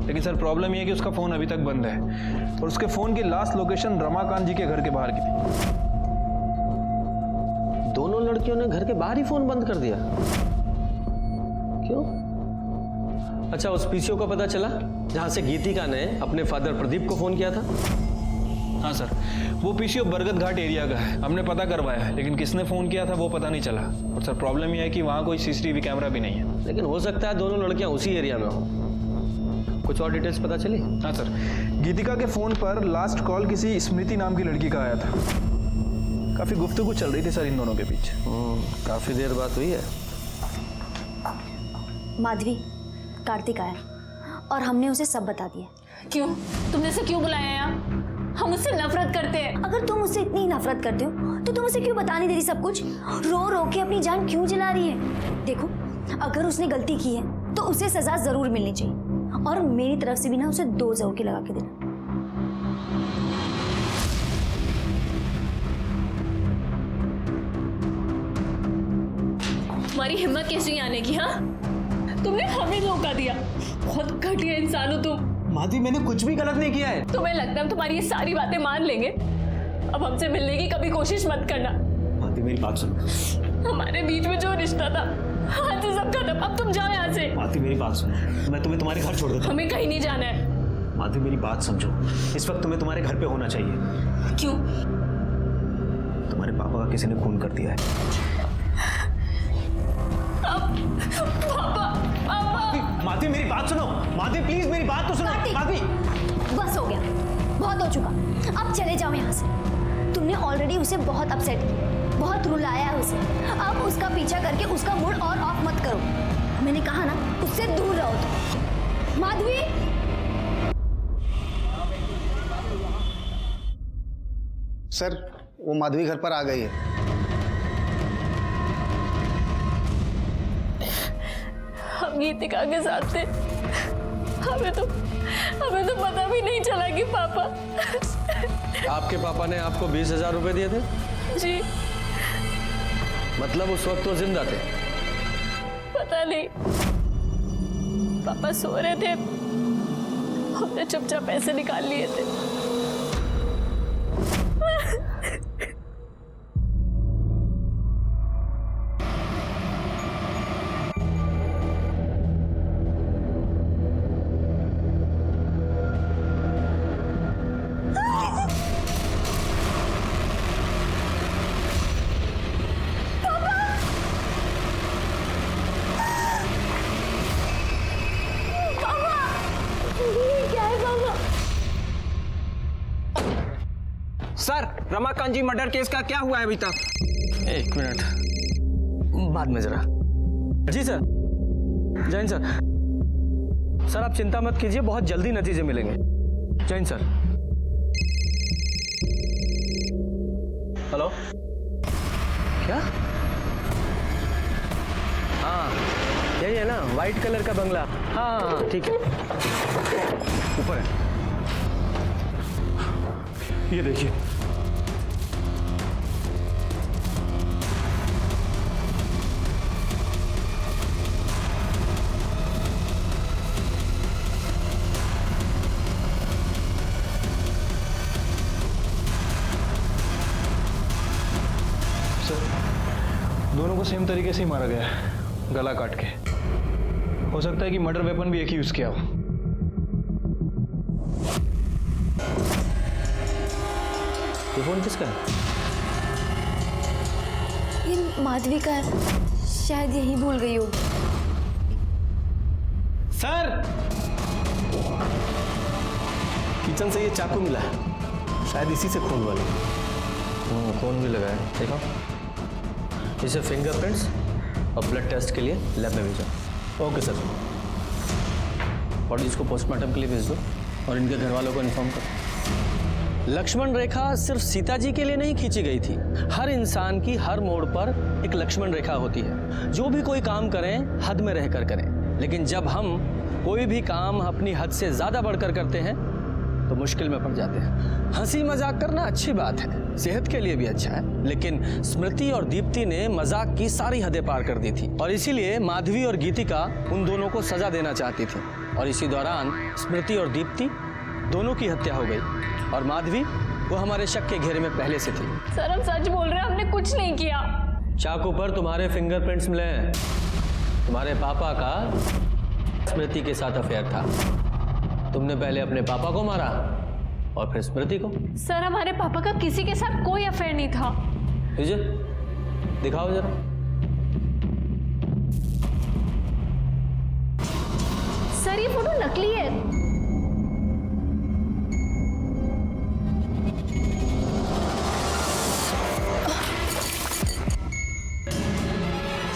लेकिन सर प्रॉब्लम ये है कि उसका फोन अभी तक बंद है और उसके फोन की लास्ट लोकेशन रमाकांत जी के घर के बाहर की थी। दोनों लड़कियों ने घर के बाहर ही फोन बंद कर दिया? क्यों? अच्छा, उस पीसीओ का पता चला जहां से गीतिका ने अपने फादर प्रदीप को फोन किया था? हाँ सर, वो पीसीओ बरगद घाट एरिया का है। हमने पता करवाया है, लेकिन किसने फोन किया था वो पता नहीं चला। और सर प्रॉब्लम यह है कि वहाँ कोई सीसीटीवी कैमरा भी नहीं है। लेकिन हो सकता है दोनों लड़कियां उसी एरिया में हो। कुछ और डिटेल्स पता चली? हाँ सर, गीतिका के फोन पर लास्ट कॉल किसी स्मृति नाम की लड़की का आया था। काफी गुफ्तगू चल रही थी सर इन दोनों के बीच। काफी देर बात हुई है। माधवी, कार्तिक आया और हमने उसे सब बता दिया। क्यों? तुमने उसे क्यों बुलाया यहाँ? हम उससे नफरत करते हैं। अगर तुम उससे इतनी नफरत करते हो तो तुम उसे क्यों बता नहीं दे रही सब कुछ? रो रो के अपनी जान क्यों जला रही है? देखो, अगर उसने गलती की है तो उसे सजा जरूर मिलनी चाहिए, और मेरी तरफ से भी ना उसे 2 जरूर के लगा के देना। तुम्हारी हिम्मत कैसी हुई आने की? हाँ, तुमने हमें धोखा दिया। बहुत घटिया इंसान हो तुम। माधवी, मैंने कुछ भी गलत नहीं किया है। तुम्हें लगता है हम तुम्हारी ये सारी बातें मान लेंगे? अब हमसे मिलने की कभी कोशिश मत करना। माधवी, मेरी बात सुनो। हमारे बीच में जो रिश्ता था, आज से सब खत्म। अब तुम जाओ यहाँ से। माधवी, मेरी बात सुनो। मैं तुम्हें तुम्हारे घर छोड़ देता हूं। हमें कहीं नहीं जाना है। माधवी, मेरी बात समझो। इस वक्त तुम्हें तुम्हारे घर पे होना चाहिए। क्यों? तुम्हारे पापा का किसी ने खून कर दिया है। माधवी, मेरी बात सुनो। माधवी, प्लीज मेरी बात तो सुनो। माधवी, बस हो गया, बहुत हो चुका। अब चले जाओ यहाँ से। तुमने ऑलरेडी उसे बहुत अपसेट किया, बहुत रुलाया है उसे। अब उसका पीछा करके उसका मूड और ऑफ मत करो। मैंने कहा ना, उससे दूर रहो तुम। माधवी, सर, वो माधवी घर पर आ गई है। हम गीतिका के साथ थे। हमें तो पता भी नहीं चला कि पापा। आपके पापा ने आपको 20,000 रुपए दिए थे? जी। मतलब उस वक्त वो जिंदा थे? पता नहीं, पापा सो रहे थे, हमने चुपचाप पैसे निकाल लिए थे। सर, रमाकांत जी मर्डर केस का क्या हुआ है अभी तक? 1 मिनट, बाद में जरा। जी सर, जैन सर। सर आप चिंता मत कीजिए, बहुत जल्दी नतीजे मिलेंगे। जैन सर। हेलो, क्या? हाँ, यही है ना, वाइट कलर का बंगला। हाँ हाँ, ठीक है, ऊपर है। ये देखिए, दोनों को सेम तरीके से ही मारा गया है, गला काट के। हो सकता है कि मर्डर वेपन भी एक ही यूज किया हो। ये फोन किसका है? ये माधवी का है, शायद यही भूल गई होगी। सर, किचन से ये चाकू मिला है, शायद इसी से खून वाला। खून भी लगा है, देखो। इसे फिंगरप्रिंट्स और ब्लड टेस्ट के लिए लैब में भेजो। Okay sir. और इसको पोस्टमार्टम के लिए भेज दो और इनके घर वालों को इन्फॉर्म करो। लक्ष्मण रेखा सिर्फ सीता जी के लिए नहीं खींची गई थी। हर इंसान की हर मोड़ पर एक लक्ष्मण रेखा होती है। जो भी कोई काम करें, हद में रहकर करें। लेकिन जब हम कोई भी काम अपनी हद से ज्यादा बढ़कर करते हैं तो मुश्किल में पड़ जाते हैं। हंसी मजाक करना अच्छी बात है, सेहत के लिए भी अच्छा है, लेकिन स्मृति और दीप्ति ने मजाक की सारी हदें पार कर दी थी और इसीलिए माधवी और गीतिका उन दोनों को सजा देना चाहती थी। और इसी दौरान स्मृति और दीप्ति दोनों की हत्या हो गई और माधवी वो हमारे शक के घेरे में पहले से थी। सर, हम सच बोल रहे हैं, हमने कुछ नहीं किया। चाकू पर तुम्हारे फिंगरप्रिंट्स मिले हैं। तुम्हारे पापा का स्मृति के साथ अफेयर था। तुमने पहले अपने पापा को मारा और फिर स्मृति को। सर, हमारे पापा का किसी के साथ कोई अफेयर नहीं था। विजय, दिखाओ जरा। सर, ये फोटो नकली है।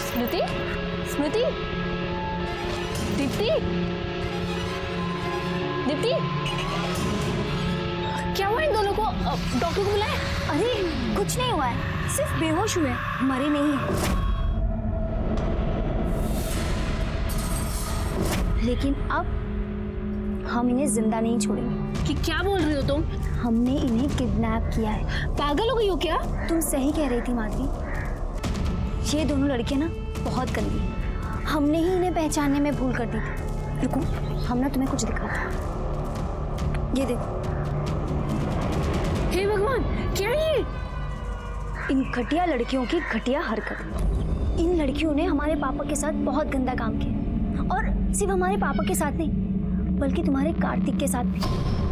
स्मृति, स्मृति, दीप्ति, दीप्ति, दीप्ति, क्या हुआ इन दोनों को? डॉक्टर को बुलाया? अरे कुछ नहीं हुआ है, सिर्फ बेहोश हुए, मरे नहीं है। लेकिन अब हम इन्हें जिंदा नहीं छोड़ेंगे। कि क्या बोल रही हो तुम? हमने इन्हें किडनैप किया है। पागल हो गई हो क्या? तुम सही कह रही थी माधवी, ये दोनों लड़कियां ना बहुत गंदी हैं। हमने ही इन्हें पहचानने में भूल कर दी थी। रुको, हम ना तुम्हें कुछ दिखाते हैं। ये देखो। हे भगवान, क्या ये? इन घटिया लड़कियों की घटिया हरकत। इन लड़कियों ने हमारे पापा के साथ बहुत गंदा काम किया, और सिर्फ हमारे पापा के साथ नहीं बल्कि तुम्हारे कार्तिक के साथ भी।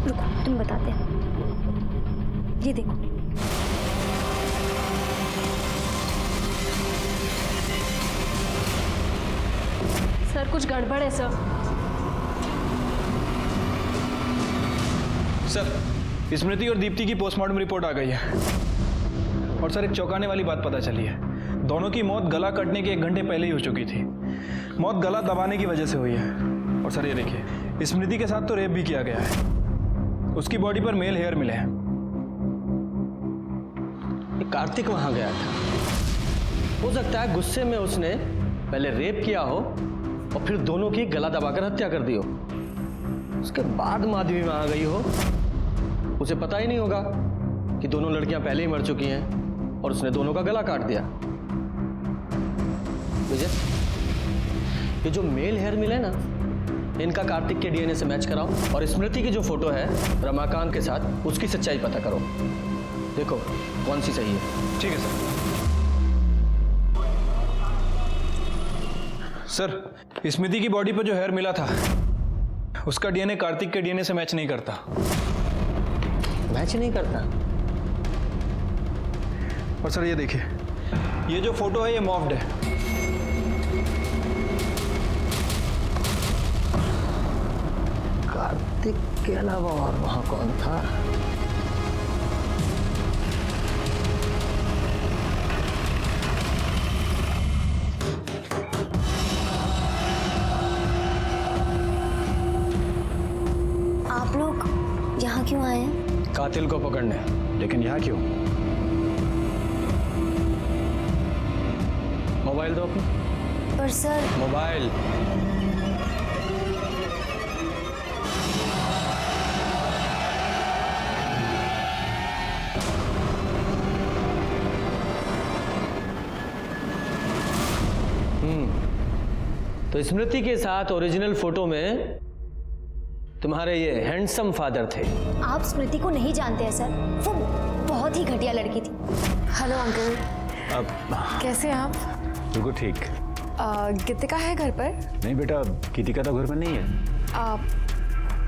रुको, तुम्हें बताते हैं। ये देखो। सर कुछ गड़बड़ है सर। सर, स्मृति और दीप्ति की पोस्टमार्टम रिपोर्ट आ गई है, और सर एक चौंकाने वाली बात पता चली है। दोनों की मौत गला कटने के 1 घंटे पहले ही हो चुकी थी। मौत गला दबाने की वजह से हुई है। और सर ये देखिए, स्मृति के साथ तो रेप भी किया गया है। उसकी बॉडी पर मेल हेयर मिले हैं। कार्तिक वहां गया था, हो सकता है गुस्से में उसने पहले रेप किया हो और फिर दोनों की गला दबाकर हत्या कर दी हो। उसके बाद माधवी वहां गई हो, उसे पता ही नहीं होगा कि दोनों लड़कियां पहले ही मर चुकी हैं और उसने दोनों का गला काट दिया। विजय, ये जो मेल हेयर मिले ना, इनका कार्तिक के डीएनए से मैच कराओ, और स्मृति की जो फोटो है रमाकांत के साथ, उसकी सच्चाई पता करो। देखो कौन सी सही है। ठीक है सर। सर, स्मृति की बॉडी पर जो हेयर मिला था, उसका डीएनए कार्तिक के डीएनए से मैच नहीं करता। मैच नहीं करता? और सर ये देखिए, ये जो फोटो है ये मॉफ्ड है। कार्तिक के अलावा और वहां कौन था? आप लोग यहाँ क्यों आए हैं? कातिल को पकड़ने। लेकिन यहाँ क्यों? मोबाइल दो अपना। पर सर, मोबाइल। तो स्मृति के साथ ओरिजिनल फोटो में तुम्हारे ये हैंडसम फादर थे। आप स्मृति को नहीं जानते हैं सर, वो बहुत ही घटिया लड़की थी। हेलो अंकल, अब कैसे हैं आप? बिल्कुल ठीक। गीतिका है घर पर? नहीं बेटा, गीतिका तो घर में नहीं है।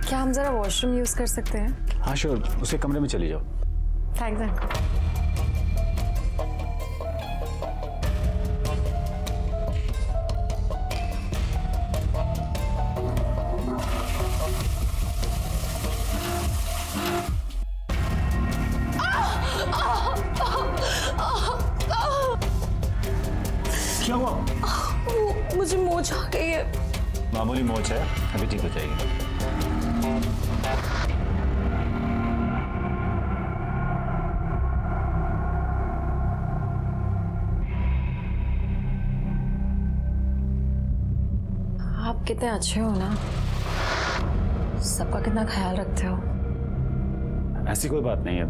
क्या हम जरा वॉशरूम यूज कर सकते हैं? हाँ श्योर, उसके कमरे में चली जाओ। Thanks uncle. क्या हुआ? मुझे मोच आ गई है। मामूली मोच है, अभी ठीक हो जाएगी। आप कितने अच्छे हो ना, सबका कितना ख्याल रखते हो। ऐसी कोई बात नहीं है।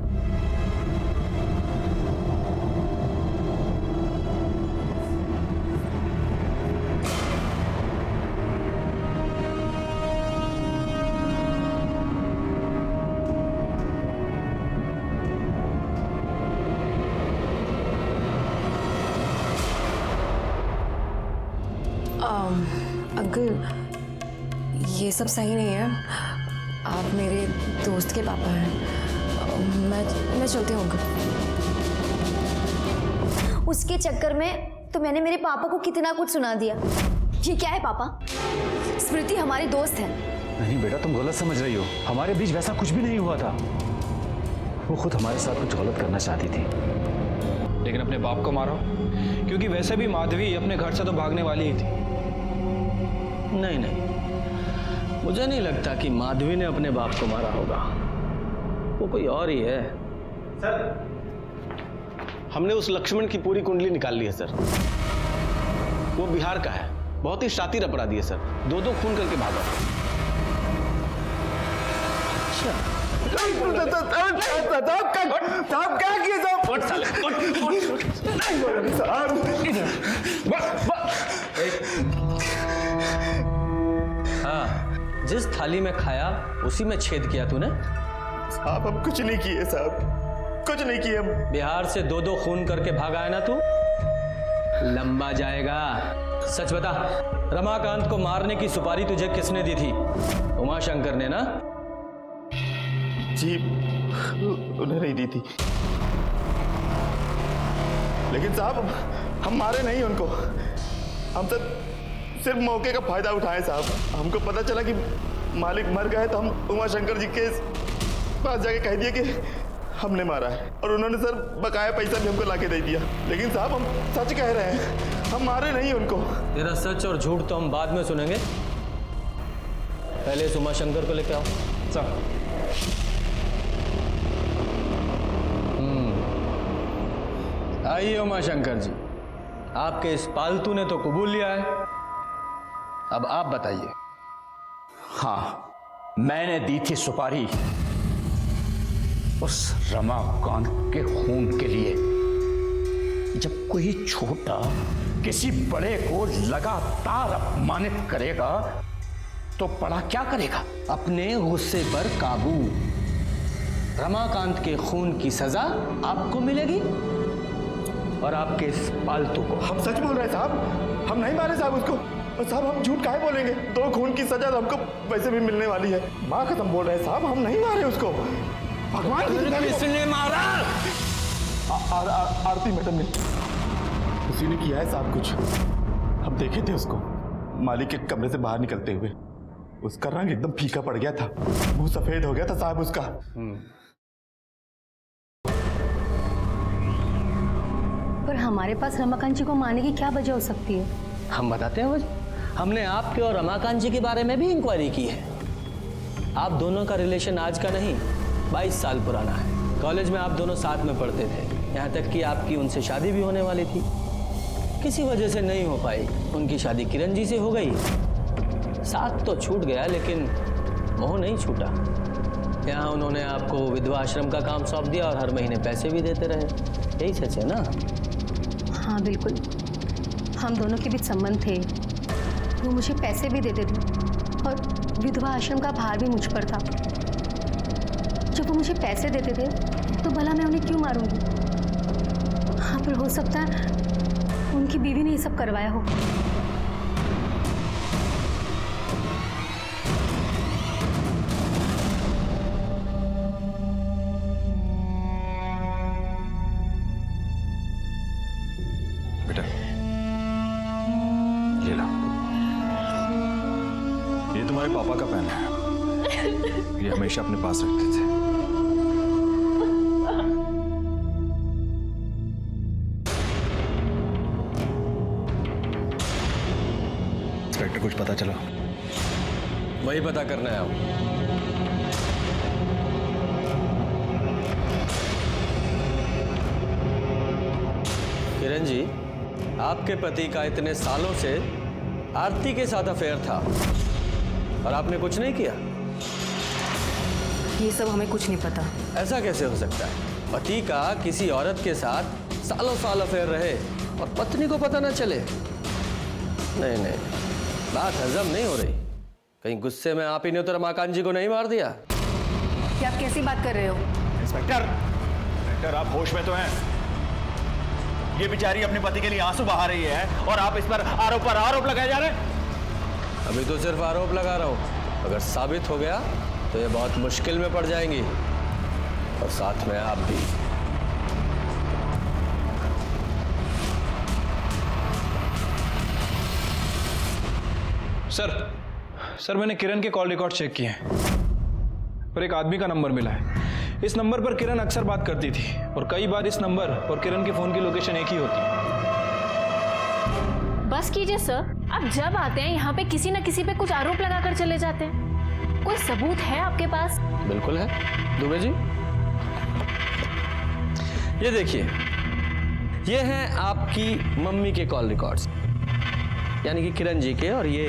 अंकल, ये सब सही नहीं है। आप मेरे दोस्त के पापा हैं। मैं चलती हूँ अंकल। उसके चक्कर में तो मैंने मेरे पापा को कितना कुछ सुना दिया। ये क्या है पापा? स्मृति हमारी दोस्त है। नहीं बेटा, तुम गलत समझ रही हो। हमारे बीच वैसा कुछ भी नहीं हुआ था। वो खुद हमारे साथ कुछ गलत करना चाहती थी। लेकिन अपने बाप को मारो, क्योंकि वैसे भी माधवी अपने घर से तो भागने वाली ही थी। नहीं नहीं, मुझे नहीं लगता कि माधवी ने अपने बाप को मारा होगा, वो कोई और ही है। सर, हमने उस लक्ष्मण की पूरी कुंडली निकाल ली है सर। वो बिहार का है, बहुत ही शातिर अपराधी है सर, 2-2 खून करके भागा। साहब क्या किए हाँ, जिस थाली में खाया उसी में छेद किया तूने। साहब हम कुछ नहीं किए साहब, कुछ नहीं किए हम। बिहार से 2-2 खून करके भागा है ना तू, लंबा जाएगा। सच बता, रमाकांत को मारने की सुपारी तुझे किसने दी थी? उमाशंकर ने ना? जी, उन्हें नहीं दी थी। लेकिन साहब हम मारे नहीं उनको, हम तो सिर्फ मौके का फायदा उठाए साहब। हमको पता चला कि मालिक मर गए तो हम उमाशंकर जी के पास जाके कह दिया कि हमने मारा है, और उन्होंने सर बकाया पैसा भी हमको लाके दे दिया। लेकिन साहब हम सच कह रहे हैं, हम मारे नहीं उनको। तेरा सच और झूठ तो हम बाद में सुनेंगे, पहले इस उमाशंकर को लेके आओ। सर, आइए उमाशंकर जी, आपके इस पालतू ने तो कबूल लिया है, अब आप बताइए। हाँ, मैंने दी थी सुपारी उस रमाकांत के खून के लिए। जब कोई छोटा किसी बड़े को लगातार अपमानित करेगा तो बड़ा क्या करेगा? अपने गुस्से पर काबू। रमाकांत के खून की सजा आपको मिलेगी और आपके इस पालतू को। हम सच बोल रहे हैं साहब, हम नहीं मारे साहब उसको। और साहब हम झूठ काहे बोलेंगे? 2 खून की सजा हमको वैसे भी मिलने वाली है। माँ कसम बोल रहे हैं साहब, हम नहीं मारे उसको। भगवान किसने मारा? आरती मैडम ने, उसी ने किया है साहब कुछ। हम देखे थे उसको मालिक के कमरे से बाहर निकलते हुए। उसका रंग एकदम फीका पड़ गया था, मुंह सफेद हो गया था साहब उसका। पर हमारे पास रमाकांत जी को मारने की क्या वजह हो सकती है? हम बताते हैं वजह। हमने आपके और रमाकांत जी के बारे में भी इंक्वायरी की है। आप दोनों का रिलेशन आज का नहीं, 22 साल पुराना है। कॉलेज में आप दोनों साथ में पढ़ते थे, यहाँ तक कि आपकी उनसे शादी भी होने वाली थी। किसी वजह से नहीं हो पाई, उनकी शादी किरण जी से हो गई। साथ तो छूट गया लेकिन मोह नहीं छूटा। यहाँ उन्होंने आपको विधवा आश्रम का काम सौंप दिया और हर महीने पैसे भी देते रहे। यही सच है ना? हाँ बिल्कुल, हम दोनों के बीच संबंध थे। वो मुझे पैसे भी देते थे और विधवा आश्रम का भार भी मुझ पर था। जब वो मुझे पैसे देते थे तो भला मैं उन्हें क्यों मारूंगी? हाँ, पर हो सकता है उनकी बीवी ने ये सब करवाया हो। बेटा ये लो, ये तुम्हारे पापा का पेन है, ये हमेशा अपने पास रखते थे। इंस्पेक्टर कुछ पता चला? वही पता करना है आप। किरण जी, आपके पति का इतने सालों से आरती के साथ अफेयर था और आपने कुछ नहीं किया? ये सब हमें कुछ नहीं पता। ऐसा कैसे हो सकता है? पति का किसी औरत के साथ सालों साल अफेयर रहे और पत्नी को पता ना चले? नहीं नहीं, बात हजम नहीं हो रही। कहीं गुस्से में आप ही ने तो रमाकांत जी को नहीं मार दिया? क्या आप कैसी बात कर रहे हो? इंस्पेक्टर आप होश में तो हैं? ये बेचारी अपने पति के लिए आंसू बहा रही है और आप इस पर आरोप लगाए जा रहे हैं। अभी तो सिर्फ आरोप लगा रहा हूं, अगर साबित हो गया तो ये बहुत मुश्किल में पड़ जाएंगी और साथ में आप भी। सर मैंने किरण के कॉल रिकॉर्ड चेक किए हैं, पर एक आदमी का नंबर मिला है। इस नंबर पर किरण अक्सर बात करती थी और कई बार इस नंबर और किरण के फोन की लोकेशन एक ही होती है। बस कीजिए सर, आप जब आते हैं यहाँ पे किसी न किसी पे कुछ आरोप लगाकर चले जाते हैं। कोई सबूत है आपके पास? बिल्कुल है दुबे जी। ये देखिए, ये हैं आपकी मम्मी के कॉल रिकॉर्ड्स, यानी कि किरण जी के और ये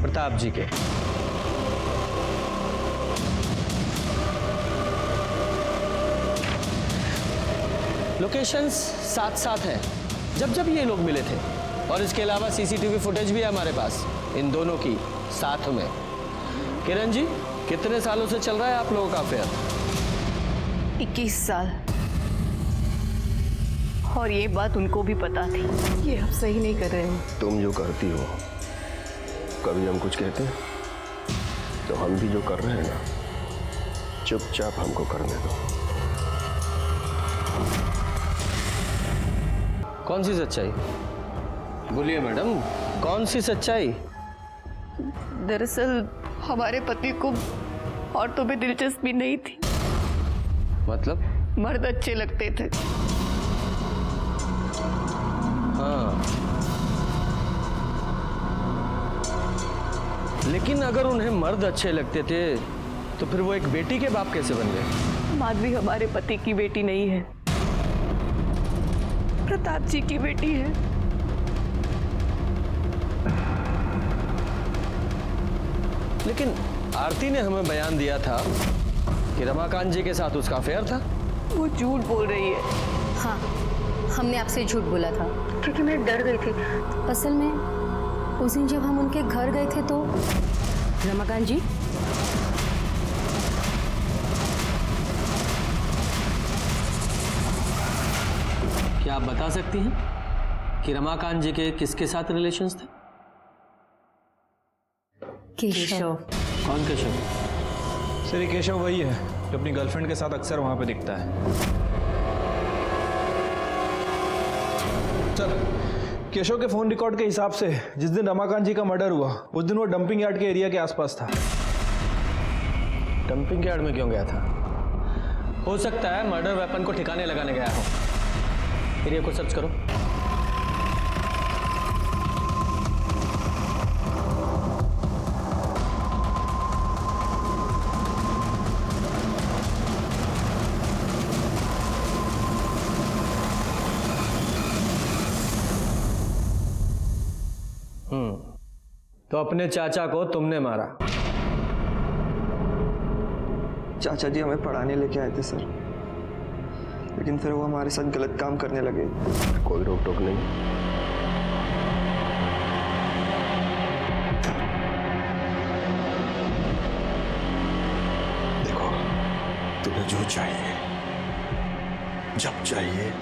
प्रताप जी के। लोकेशंस साथ साथ हैं जब जब ये लोग मिले थे, और इसके अलावा सीसीटीवी फुटेज भी है हमारे पास इन दोनों की साथ में। किरण जी, कितने सालों से चल रहा है आप लोगों का अफेयर? 21 साल। और ये बात उनको भी पता थी। ये आप सही नहीं कर रहे हो। तुम जो करती हो, कभी हम कुछ कहते हैं? तो हम भी जो कर रहे हैं ना, चुपचाप हमको करने दो। कौन सी सच्चाई? बोलिए मैडम, कौन सी सच्चाई? दरअसल हमारे पति को औरतों में दिलचस्पी नहीं थी। मतलब? मर्द अच्छे लगते थे। हाँ, लेकिन अगर उन्हें मर्द अच्छे लगते थे तो फिर वो एक बेटी के बाप कैसे बन गए? माधवी हमारे पति की बेटी नहीं है, प्रताप जी की बेटी है। लेकिन आरती ने हमें बयान दिया था कि रमाकांत जी के साथ उसका अफेयर था। वो झूठ बोल रही है। हाँ, हमने आपसे झूठ बोला था क्योंकि मैं डर गई थी। असल में उस दिन जब हम उनके घर गए थे तो रमाकांत जी, क्या आप बता सकती हैं कि रमाकांत जी के किसके साथ रिलेशंस थे? केशव। कौन केशव? सर, ये केशव वही है जो अपनी गर्लफ्रेंड के साथ अक्सर वहां पे दिखता है। सर, केशव के फोन रिकॉर्ड के हिसाब से जिस दिन रमाकांत जी का मर्डर हुआ उस दिन वो डंपिंग यार्ड के एरिया के आसपास था। डंपिंग यार्ड में क्यों गया था? हो सकता है मर्डर वेपन को ठिकाने लगाने गया हो। एरिया को सर्च करो। तो अपने चाचा को तुमने मारा? चाचा जी हमें पढ़ाने लेके आए थे सर, लेकिन फिर वो हमारे साथ गलत काम करने लगे। कोई रोक टोक नहीं। देखो, तुम्हें जो चाहिए, जब चाहिए,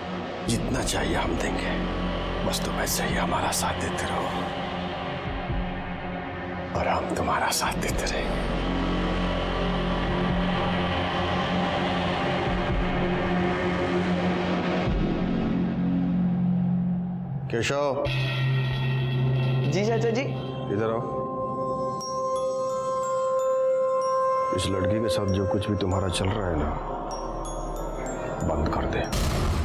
जितना चाहिए हम देंगे। बस तुम ऐसे ही हमारा साथ देते रहो और हम तुम्हारा साथ देते रहेंगे। केशव। जी चाचा जी। इधर आओ। इस लड़की के साथ जो कुछ भी तुम्हारा चल रहा है ना, बंद कर दे।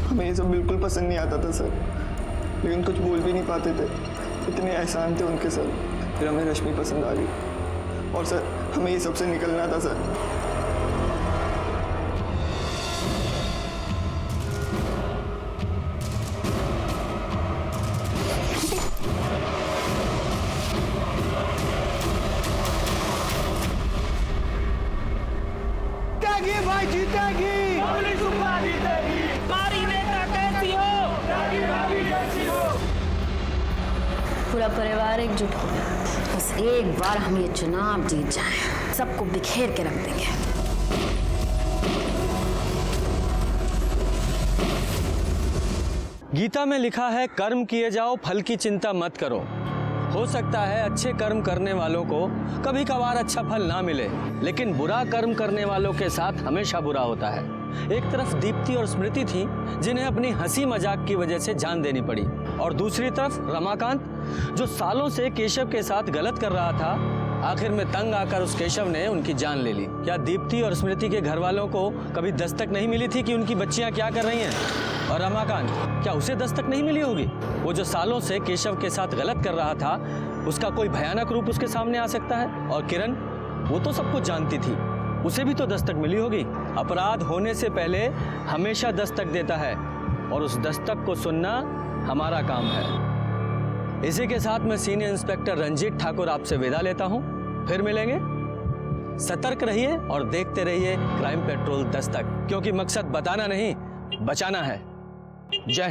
हमें ये सब बिल्कुल पसंद नहीं आता था सर, लेकिन कुछ बोल भी नहीं पाते थे। इतने एहसान थे उनके सर। फिर हमें रश्मि पसंद आ गई और सर हमें ये सबसे निकलना था सर। भाई जीतेगी, जीतेगी। हमारी नेता कैसी हो? पूरा परिवार एकजुट हो गया। बस एक बार हम ये चुनाव जीत जाएं, सबको बिखेर के रख देंगे। गीता में लिखा है, कर्म किए जाओ, फल की चिंता मत करो। हो सकता है अच्छे कर्म करने वालों को कभी कभार अच्छा फल ना मिले, लेकिन बुरा कर्म करने वालों के साथ हमेशा बुरा होता है। एक तरफ दीप्ति और स्मृति थी जिन्हें अपनी हंसी मजाक की वजह से जान देनी पड़ी, और दूसरी तरफ रमाकांत जो सालों से केशव के साथ गलत कर रहा था, आखिर में तंग आकर उस केशव ने उनकी जान ले ली। क्या दीप्ति और स्मृति के घर वालों को कभी दस्तक नहीं मिली थी कि उनकी बच्चियां क्या कर रही हैं? और रमाकांत, क्या उसे दस्तक नहीं मिली होगी? वो जो सालों से केशव के साथ गलत कर रहा था, उसका कोई भयानक रूप उसके सामने आ सकता है। और किरण, वो तो सब कुछ जानती थी, उसे भी तो दस्तक मिली होगी। अपराध होने से पहले हमेशा दस्तक देता है और उस दस्तक को सुनना हमारा काम है। इसी के साथ मैं सीनियर इंस्पेक्टर रंजीत ठाकुर आपसे विदा लेता हूं, फिर मिलेंगे। सतर्क रहिए और देखते रहिए क्राइम पेट्रोल दस्तक, क्योंकि मकसद बताना नहीं, बचाना है। जय हिंद।